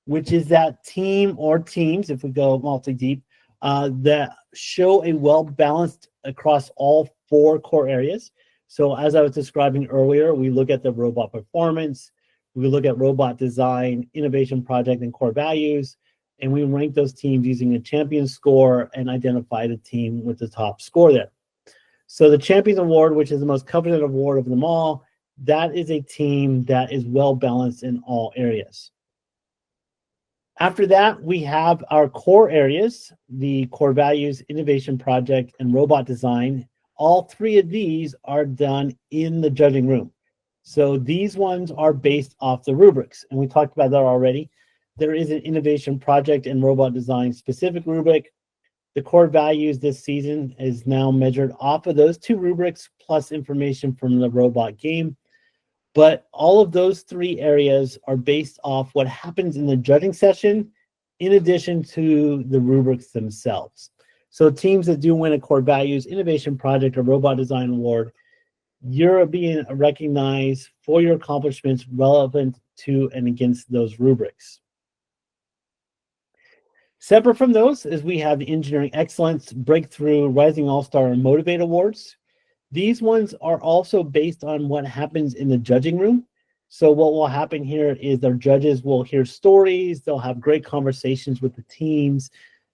which is that team or teams, if we go multi-deep, that show a well-balanced across all 4 core areas. So as I was describing earlier, we look at the robot performance, we look at robot design, innovation project, and core values, and we rank those teams using a champion score and identify the team with the top score there. So the Champions Award, which is the most coveted award of them all, that is a team that is well-balanced in all areas. After that, we have our core areas, the core values, innovation project, and robot design. All 3 of these are done in the judging room. So these ones are based off the rubrics, and we talked about that already. There is an innovation project and robot design specific rubric. The core values this season is now measured off of those 2 rubrics plus information from the robot game. But all of those 3 areas are based off what happens in the judging session in addition to the rubrics themselves. So teams that do win a core values, innovation project, or robot design award, you're being recognized for your accomplishments relevant to and against those rubrics. Separate from those is we have the Engineering Excellence, Breakthrough, Rising All-Star, and Motivate Awards. These ones are also based on what happens in the judging room. So what will happen here is our judges will hear stories, they'll have great conversations with the teams,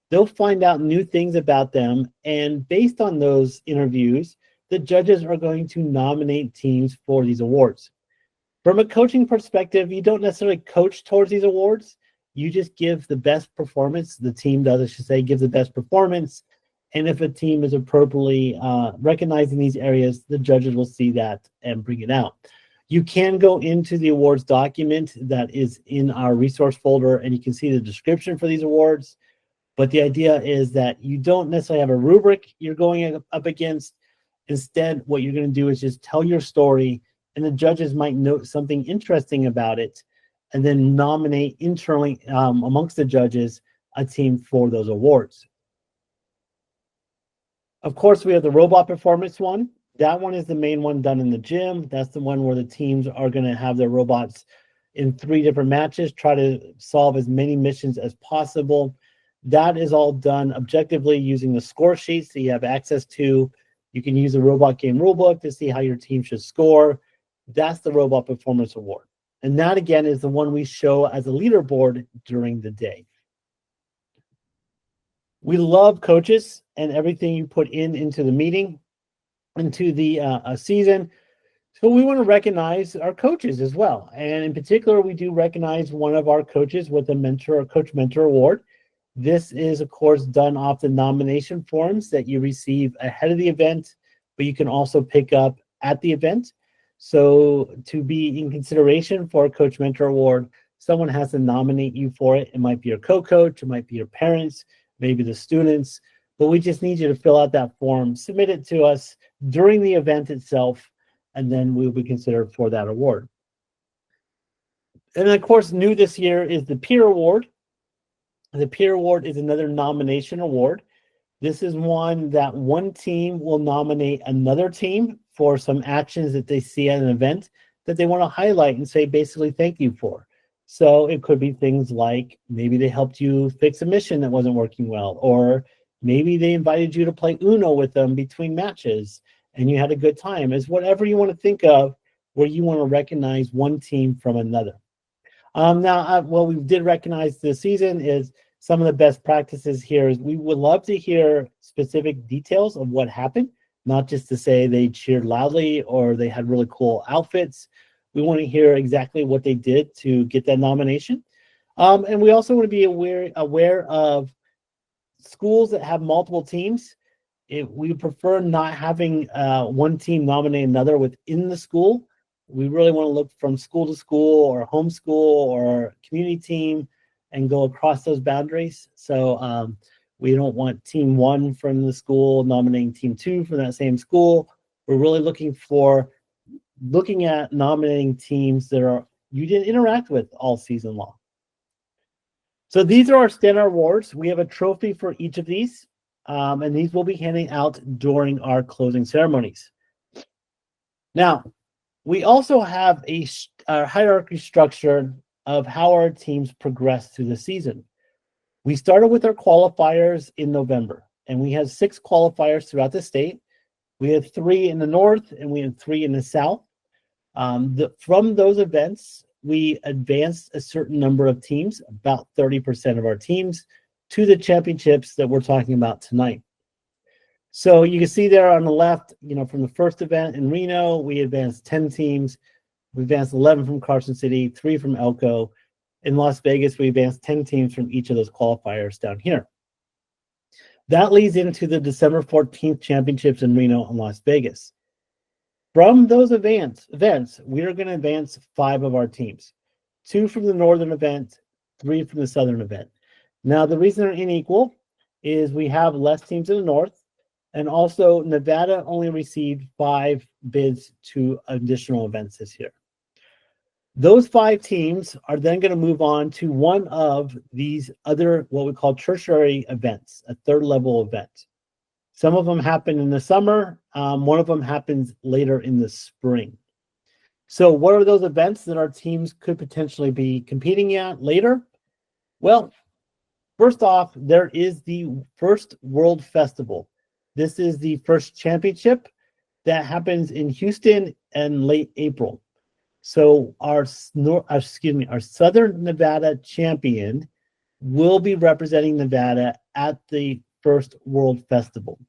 they'll find out new things about them, and based on those interviews, the judges are going to nominate teams for these awards. From a coaching perspective, you don't necessarily coach towards these awards. You just give the best performance. The team does, I should say, gives the best performance. And if a team is appropriately recognizing these areas, the judges will see that and bring it out. You can go into the awards document that is in our resource folder, and you can see the description for these awards. But the idea is that you don't necessarily have a rubric you're going up against. Instead, what you're going to do is just tell your story, and the judges might note something interesting about it, and then nominate internally amongst the judges a team for those awards. Of course, we have the robot performance one. That one is the main one done in the gym. That's the one where the teams are going to have their robots in 3 different matches, try to solve as many missions as possible. That is all done objectively using the score sheets that you have access to. You can use the robot game rulebook to see how your team should score. That's the robot performance award. And that, again, is the one we show as a leaderboard during the day. We love coaches and everything you put into the meeting, into the season. So we want to recognize our coaches as well. And in particular, we do recognize one of our coaches with a Coach Mentor Award. This is, of course, done off the nomination forms that you receive ahead of the event, but you can also pick up at the event. So to be in consideration for a Coach Mentor Award, someone has to nominate you for it. It might be your co-coach, it might be your parents, maybe the students, but we just need you to fill out that form, submit it to us during the event itself, and then we'll be considered for that award. And of course, new this year is the Peer Award. The Peer Award is another nomination award. This is one that one team will nominate another team for some actions that they see at an event that they want to highlight and say basically thank you for. So it could be things like maybe they helped you fix a mission that wasn't working well, or maybe they invited you to play Uno with them between matches and you had a good time. It's whatever you want to think of where you want to recognize one team from another. What we did recognize this season is some of the best practices here is we would love to hear specific details of what happened, not just to say they cheered loudly or they had really cool outfits. We want to hear exactly what they did to get that nomination. And we also want to be aware of schools that have multiple teams. We prefer not having one team nominate another within the school. We really want to look from school to school or home school or community team and go across those boundaries. So we don't want team one from the school nominating team two from that same school. We're really looking at nominating teams that you didn't interact with all season long. So these are our standard awards. We have a trophy for each of these, and these will be handing out during our closing ceremonies. Now, we also have a hierarchy structure of how our teams progress through the season. We started with our qualifiers in November, and we had 6 qualifiers throughout the state. We had 3 in the north, and we had 3 in the south. From those events, we advanced a certain number of teams, about 30% of our teams, to the championships that we're talking about tonight. So you can see there on the left, from the first event in Reno, we advanced 10 teams. We advanced 11 from Carson City, 3 from Elko. In Las Vegas, we advanced 10 teams from each of those qualifiers down here. That leads into the December 14th championships in Reno and Las Vegas. From those events, we are going to advance 5 of our teams. 2 from the northern event, 3 from the southern event. Now, the reason they're unequal is we have less teams in the north, and also Nevada only received 5 bids to additional events this year. Those 5 teams are then going to move on to one of these other, what we call tertiary events, a third level event. Some of them happen in the summer. One of them happens later in the spring. So what are those events that our teams could potentially be competing at later? Well, first off, there is the first World Festival. This is the first championship that happens in Houston in late April. So our Southern Nevada champion will be representing Nevada at the first World Festival.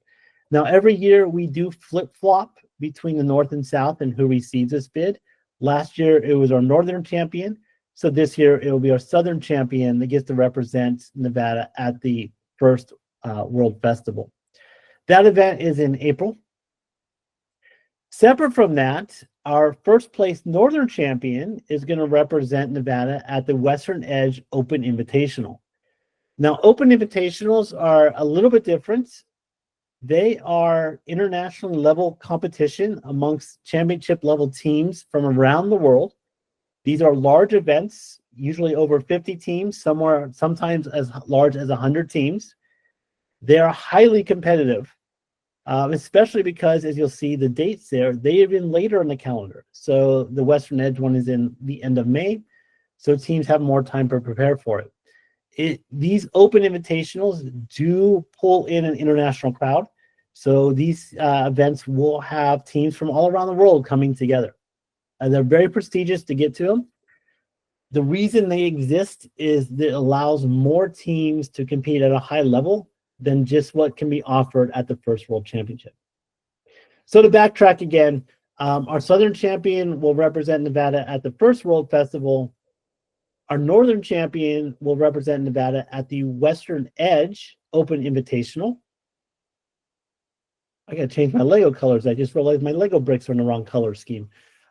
Now, every year we do flip-flop between the North and South and who receives this bid. Last year, it was our Northern champion. So this year, it will be our Southern champion that gets to represent Nevada at the first World Festival. That event is in April. Separate from that, our first place Northern champion is going to represent Nevada at the Western Edge Open Invitational. Now, Open Invitationals are a little bit different. They are international level competition amongst championship level teams from around the world. These are large events, usually over 50 teams, sometimes as large as 100 teams. They are highly competitive, especially because, as you'll see, the dates there, they have been later in the calendar. So the Western Edge one is in the end of May, so teams have more time to prepare for it. These open invitationals do pull in an international crowd. So these events will have teams from all around the world coming together. They're very prestigious to get to them. The reason they exist is that it allows more teams to compete at a high level than just what can be offered at the first World Championship. So to backtrack again, our Southern champion will represent Nevada at the first World Festival. Our Northern champion will represent Nevada at the Western Edge Open Invitational. I gotta change my Lego colors. I just realized my Lego bricks are in the wrong color scheme.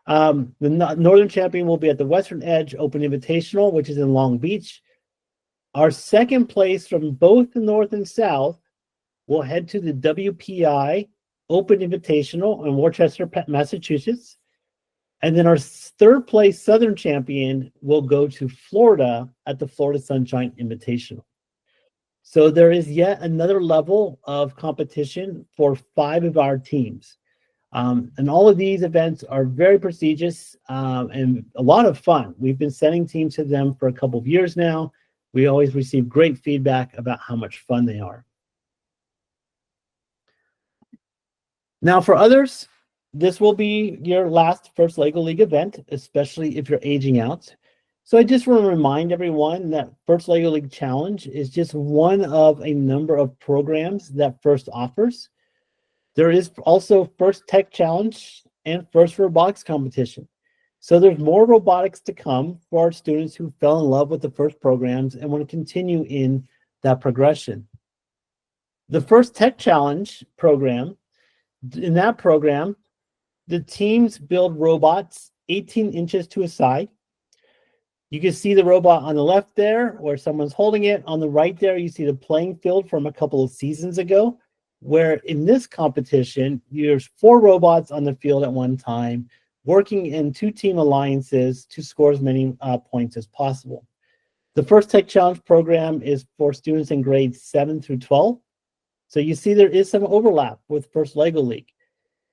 The Northern champion will be at the Western Edge Open Invitational, which is in Long Beach. Our second place from both the North and South will head to the WPI Open Invitational in Worcester, Massachusetts. And then our third place Southern champion will go to Florida at the Florida Sunshine Invitational. So there is yet another level of competition for 5 of our teams. And all of these events are very prestigious and a lot of fun. We've been sending teams to them for a couple of years now. We always receive great feedback about how much fun they are. Now for others, this will be your last First Lego League event, especially if you're aging out. So I just want to remind everyone that First Lego League Challenge is just one of a number of programs that First offers. There is also First Tech Challenge and First Robotics Competition. So there's more robotics to come for our students who fell in love with the First programs and want to continue in that progression. The First Tech Challenge program, in that program, the teams build robots 18 inches to a side. You can see the robot on the left there where someone's holding it. On the right there, you see the playing field from a couple of seasons ago, where in this competition, there's 4 robots on the field at one time, working in 2 team alliances to score as many points as possible. The First Tech Challenge program is for students in grades 7 through 12. So you see there is some overlap with First Lego League.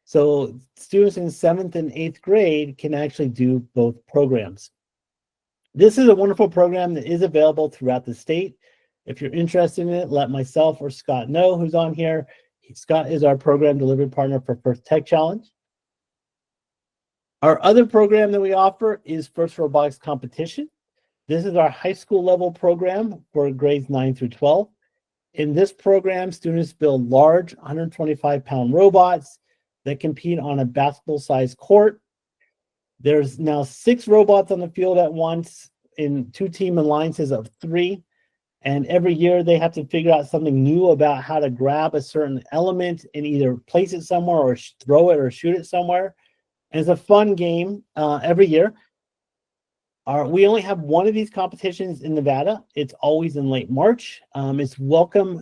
So students in 7th and 8th grade can actually do both programs. This is a wonderful program that is available throughout the state. If you're interested in it, let myself or Scott know, who's on here. Scott is our program delivery partner for First Tech Challenge. Our other program that we offer is First Robotics Competition. This is our high school level program for grades 9 through 12. In this program, students build large 125-pound robots that compete on a basketball-sized court. There's now 6 robots on the field at once in 2 team alliances of 3. And every year they have to figure out something new about how to grab a certain element and either place it somewhere or throw it or shoot it somewhere. And it's a fun game every year. We only have one of these competitions in Nevada. It's always in late March. It's welcome.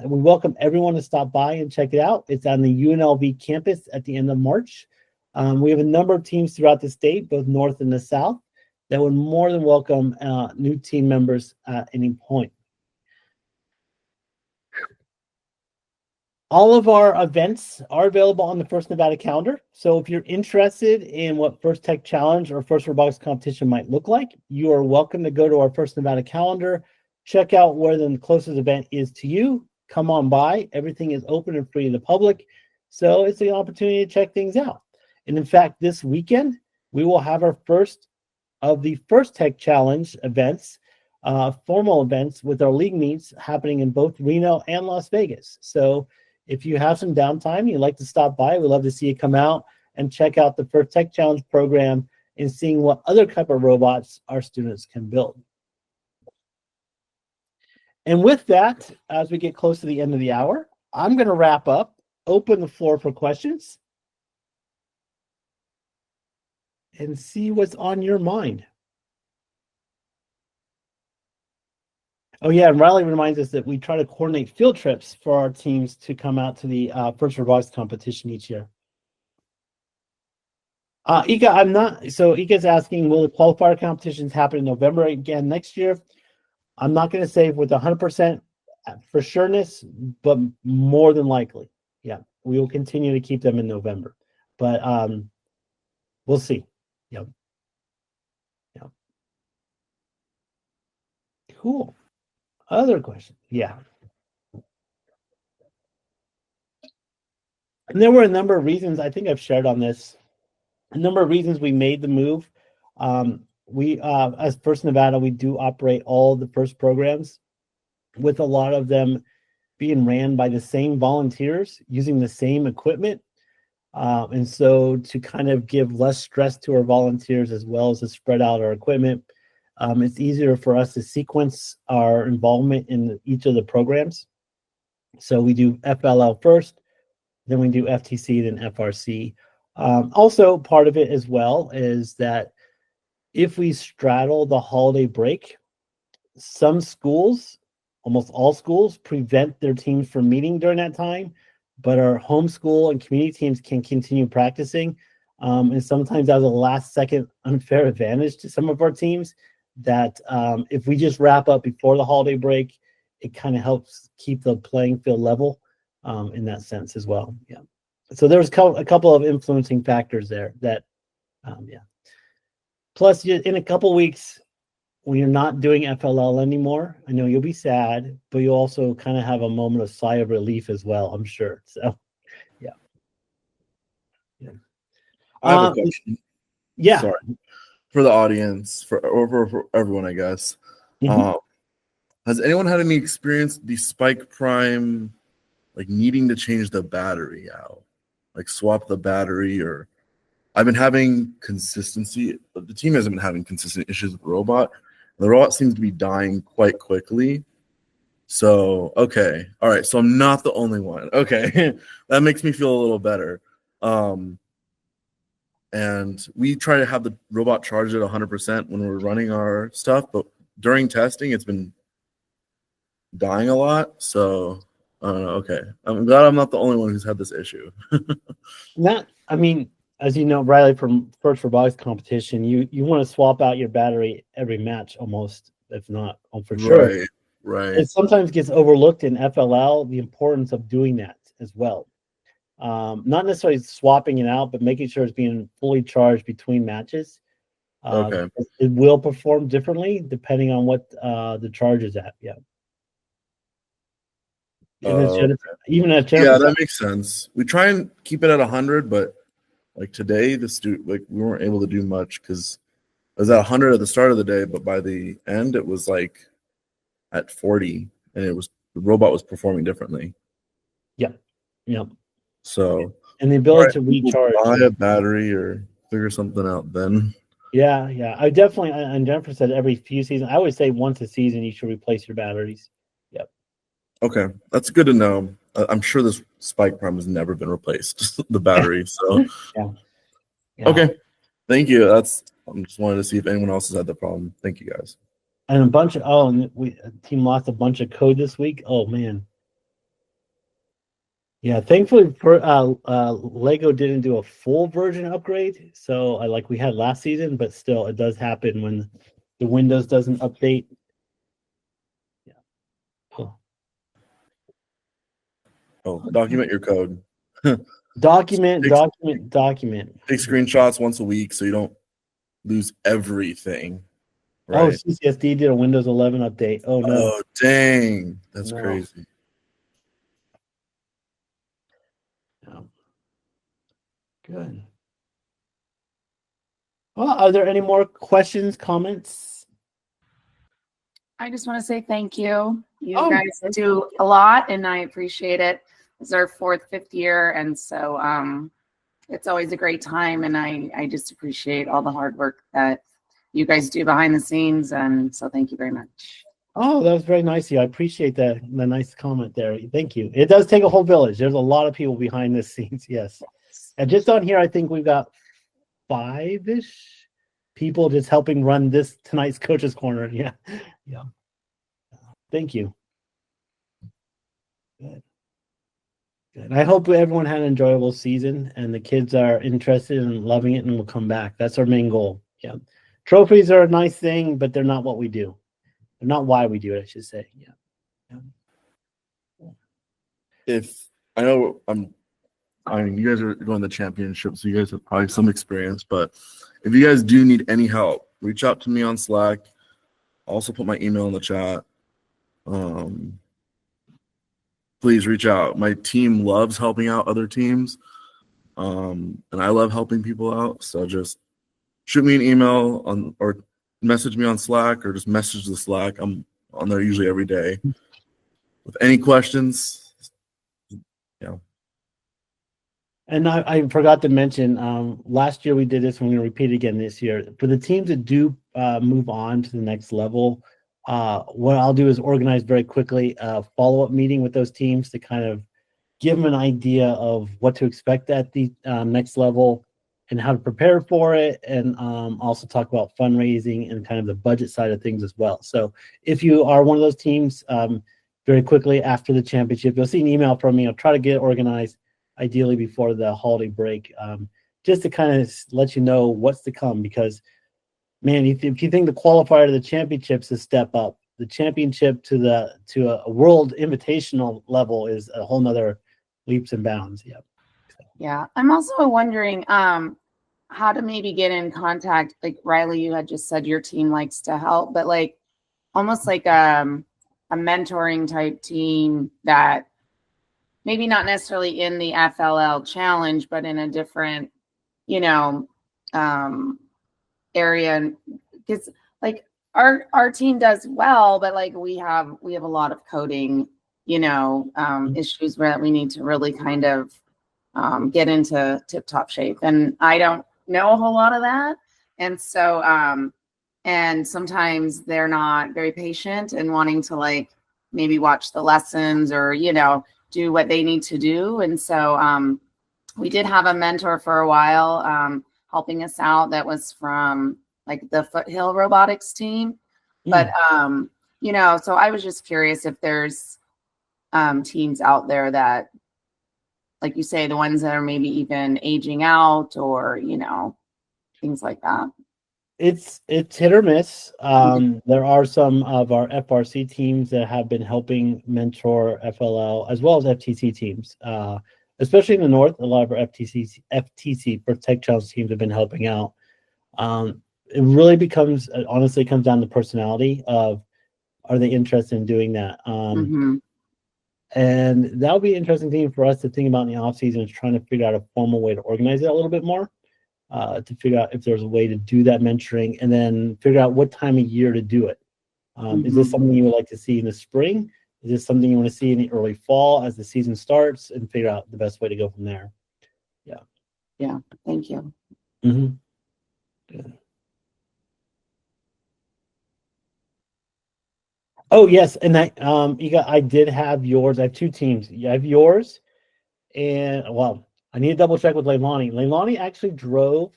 We welcome everyone to stop by and check it out. It's on the UNLV campus at the end of March. We have a number of teams throughout the state, both north and the south, that would more than welcome new team members at any point. All of our events are available on the First Nevada calendar. So if you're interested in what First Tech Challenge or First Robotics Competition might look like, you are welcome to go to our First Nevada calendar, check out where the closest event is to you, come on by. Everything is open and free to the public. So it's an opportunity to check things out. And in fact, this weekend, we will have our first of the First Tech Challenge events, formal events with our league meets happening in both Reno and Las Vegas. So if you have some downtime, you'd like to stop by, we'd love to see you come out and check out the First Tech Challenge program and seeing what other type of robots our students can build. And with that, as we get close to the end of the hour, I'm going to wrap up, open the floor for questions, and see what's on your mind. Oh yeah, and Riley reminds us that we try to coordinate field trips for our teams to come out to the First Robotics competition each year. Ika, I'm not, so Ika's asking, will the qualifier competitions happen in November again next year? I'm not going to say with 100% for sureness, but more than likely. Yeah, we will continue to keep them in November, but we'll see. Yep. Yeah. Cool. Other question? Yeah. And there were a number of reasons, I think I've shared on this, a number of reasons we made the move. We, as First Nevada, we do operate all the FIRST programs, with a lot of them being ran by the same volunteers using the same equipment. And so to kind of give less stress to our volunteers as well as to spread out our equipment, it's easier for us to sequence our involvement in each of the programs. So we do FLL first, then we do FTC, then FRC. Also, part of it as well is that if we straddle the holiday break, some schools, almost all schools, prevent their teams from meeting during that time, but our homeschool and community teams can continue practicing. And sometimes that was a last second unfair advantage to some of our teams that if we just wrap up before the holiday break, it kind of helps keep the playing field level in that sense as well. Yeah. So there's a couple of influencing factors there that, yeah. Plus, in a couple weeks, when you're not doing FLL anymore, I know you'll be sad, but you also kind of have a moment of sigh of relief as well, I'm sure. So, yeah. I have a question. Yeah. Sorry. For the audience, for everyone, I guess. Mhm. Has anyone had any experience the Spike Prime, like needing to change the battery out, like swap the battery? Or I've been having consistency. The team hasn't been having consistent issues with the robot. The robot seems to be dying quite quickly. So, okay. All right. So I'm not the only one. Okay. That makes me feel a little better. And we try to have the robot charged at 100% when we're running our stuff, but during testing, it's been dying a lot. So, okay. I'm glad I'm not the only one who's had this issue. I mean, as you know, Riley, from First Robotics competition, you want to swap out your battery every match almost, if not for sure. Right. It sometimes gets overlooked in FLL, the importance of doing that as well. Not necessarily swapping it out, but making sure it's being fully charged between matches. Okay. It will perform differently depending on what the charge is at. Yeah. Even at yeah, that makes sense. We try and keep it at 100, but like today, we weren't able to do much because it was at 100 at the start of the day, but by the end, it was like at 40, and the robot was performing differently. Yep. So, and the ability to recharge. Buy a battery or figure something out then. Yeah. I definitely, and Jennifer said every few seasons. I would say once a season you should replace your batteries. Yep. Okay, that's good to know. I'm sure this Spike Prime has never been replaced, the battery. So, yeah. Okay, thank you. I just wanted to see if anyone else has had the problem. Thank you, guys. And team lost a bunch of code this week. Oh man. Yeah, thankfully Lego didn't do a full version upgrade, so like we had last season, but still it does happen when the Windows doesn't update. Yeah. Document your code. Document. Take screenshots once a week so you don't lose everything. Right? Oh, CCSD did a Windows 11 update. Oh no. Oh dang. That's crazy. Good. Well, are there any more questions, comments? I just want to say thank you. You guys do a lot, and I appreciate it. It's our 4th, 5th year, and so it's always a great time, and I just appreciate all the hard work that you guys do behind the scenes, and so thank you very much. Oh, that was very nice of you. I appreciate the nice comment there. Thank you. It does take a whole village. There's a lot of people behind the scenes, yes. And just on here, I think we've got 5-ish people just helping run tonight's Coaches Corner. Yeah. Thank you. Good. I hope everyone had an enjoyable season and the kids are interested and loving it and will come back. That's our main goal. Yeah. Trophies are a nice thing, but they're not what we do. They're not why we do it, I should say. Yeah. If I know you guys are going to the championship, so you guys have probably some experience, but if you guys do need any help, reach out to me on Slack. I'll also put my email in the chat. Please reach out. My team loves helping out other teams, and I love helping people out. So just shoot me an email or message me on Slack or just message the Slack. I'm on there usually every day. With any questions, yeah. And I forgot to mention, last year we did this, and we're going to repeat it again this year. For the teams that do move on to the next level, what I'll do is organize very quickly a follow-up meeting with those teams to kind of give them an idea of what to expect at the next level and how to prepare for it, and also talk about fundraising and kind of the budget side of things as well. So if you are one of those teams, very quickly after the championship, you'll see an email from me. I'll try to get it organized ideally before the holiday break, just to kind of let you know what's to come. Because, man, if you think the qualifier to the championship's a step up, the championship to a world invitational level is a whole nother leaps and bounds. Yeah. Yeah. I'm also wondering how to maybe get in contact. Like Riley, you had just said your team likes to help, but like almost like a mentoring type team that maybe not necessarily in the FLL challenge, but in a different, area. Because like our team does well, but like we have a lot of coding, issues where we need to really kind of get into tip-top shape. And I don't know a whole lot of that. And so, and sometimes they're not very patient and wanting to like maybe watch the lessons or, do what they need to do. And so we did have a mentor for a while helping us out that was from like the Foothill robotics team. But, so I was just curious if there's teams out there that, like you say, the ones that are maybe even aging out or, things like that. It's hit or miss. There are some of our FRC teams that have been helping mentor FLL as well as FTC teams, especially in the north. A lot of our FTC for tech challenge teams have been helping out. It really honestly comes down to personality of, are they interested in doing that? And that'll be an interesting thing for us to think about in the off season, is trying to figure out a formal way to organize it a little bit more. To figure out if there's a way to do that mentoring, and then figure out what time of year to do it. Is this something you would like to see in the spring? Is this something you want to see in the early fall as the season starts, and figure out the best way to go from there? Yeah. Yeah. Thank you. Yeah. Oh yes, and I did have yours. I have two teams. You have yours, and I need to double check with Leilani. Leilani actually drove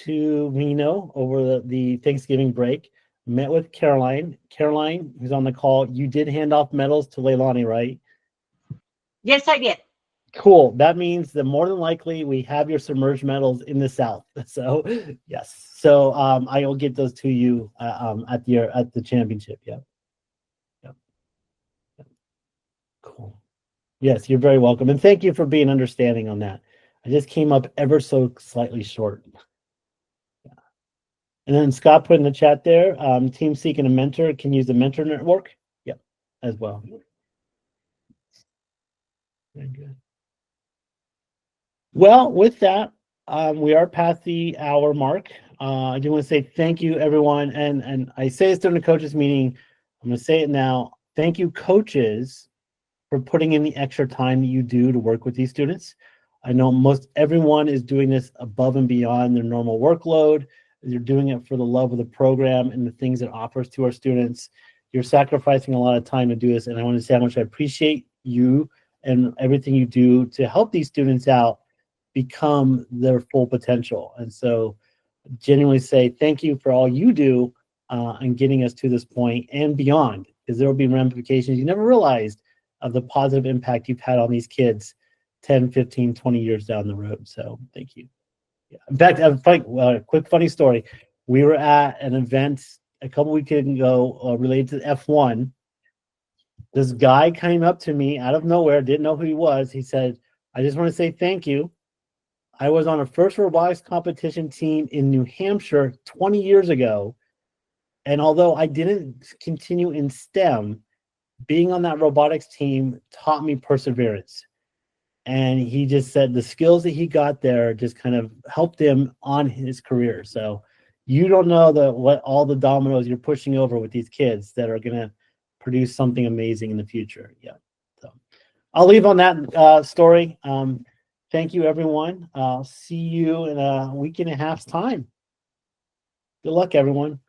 to Reno over the Thanksgiving break, met with Caroline. Caroline, who's on the call, you did hand off medals to Leilani, right? Yes, I did. Cool. That means that more than likely we have your submerged medals in the South. So yes. So I will get those to you at the championship. Yeah. Cool. Yes, you're very welcome. And thank you for being understanding on that. I just came up ever so slightly short. Yeah. And then Scott put in the chat there, team seeking a mentor can use the mentor network. Yep, as well. Very good. Well, with that, we are past the hour mark. I do want to say thank you, everyone. And I say this during the coaches meeting. I'm going to say it now. Thank you, coaches, for putting in the extra time that you do to work with these students. I know most everyone is doing this above and beyond their normal workload. You're doing it for the love of the program and the things it offers to our students. You're sacrificing a lot of time to do this, and I want to say how much I appreciate you and everything you do to help these students out become their full potential. And so genuinely say thank you for all you do in getting us to this point and beyond, because there will be ramifications you never realized of the positive impact you've had on these kids 10, 15, 20 years down the road. So thank you. Yeah. In fact, a quick funny story. We were at an event a couple weeks ago related to F1. This guy came up to me out of nowhere, didn't know who he was. He said, I just want to say thank you. I was on a first robotics competition team in New Hampshire 20 years ago. And although I didn't continue in STEM, being on that robotics team taught me perseverance. And he just said the skills that he got there just kind of helped him on his career. So you don't know what all the dominoes you're pushing over with these kids that are going to produce something amazing in the future. Yeah. So I'll leave on that story. Thank you, everyone. I'll see you in a week and a half's time. Good luck, everyone.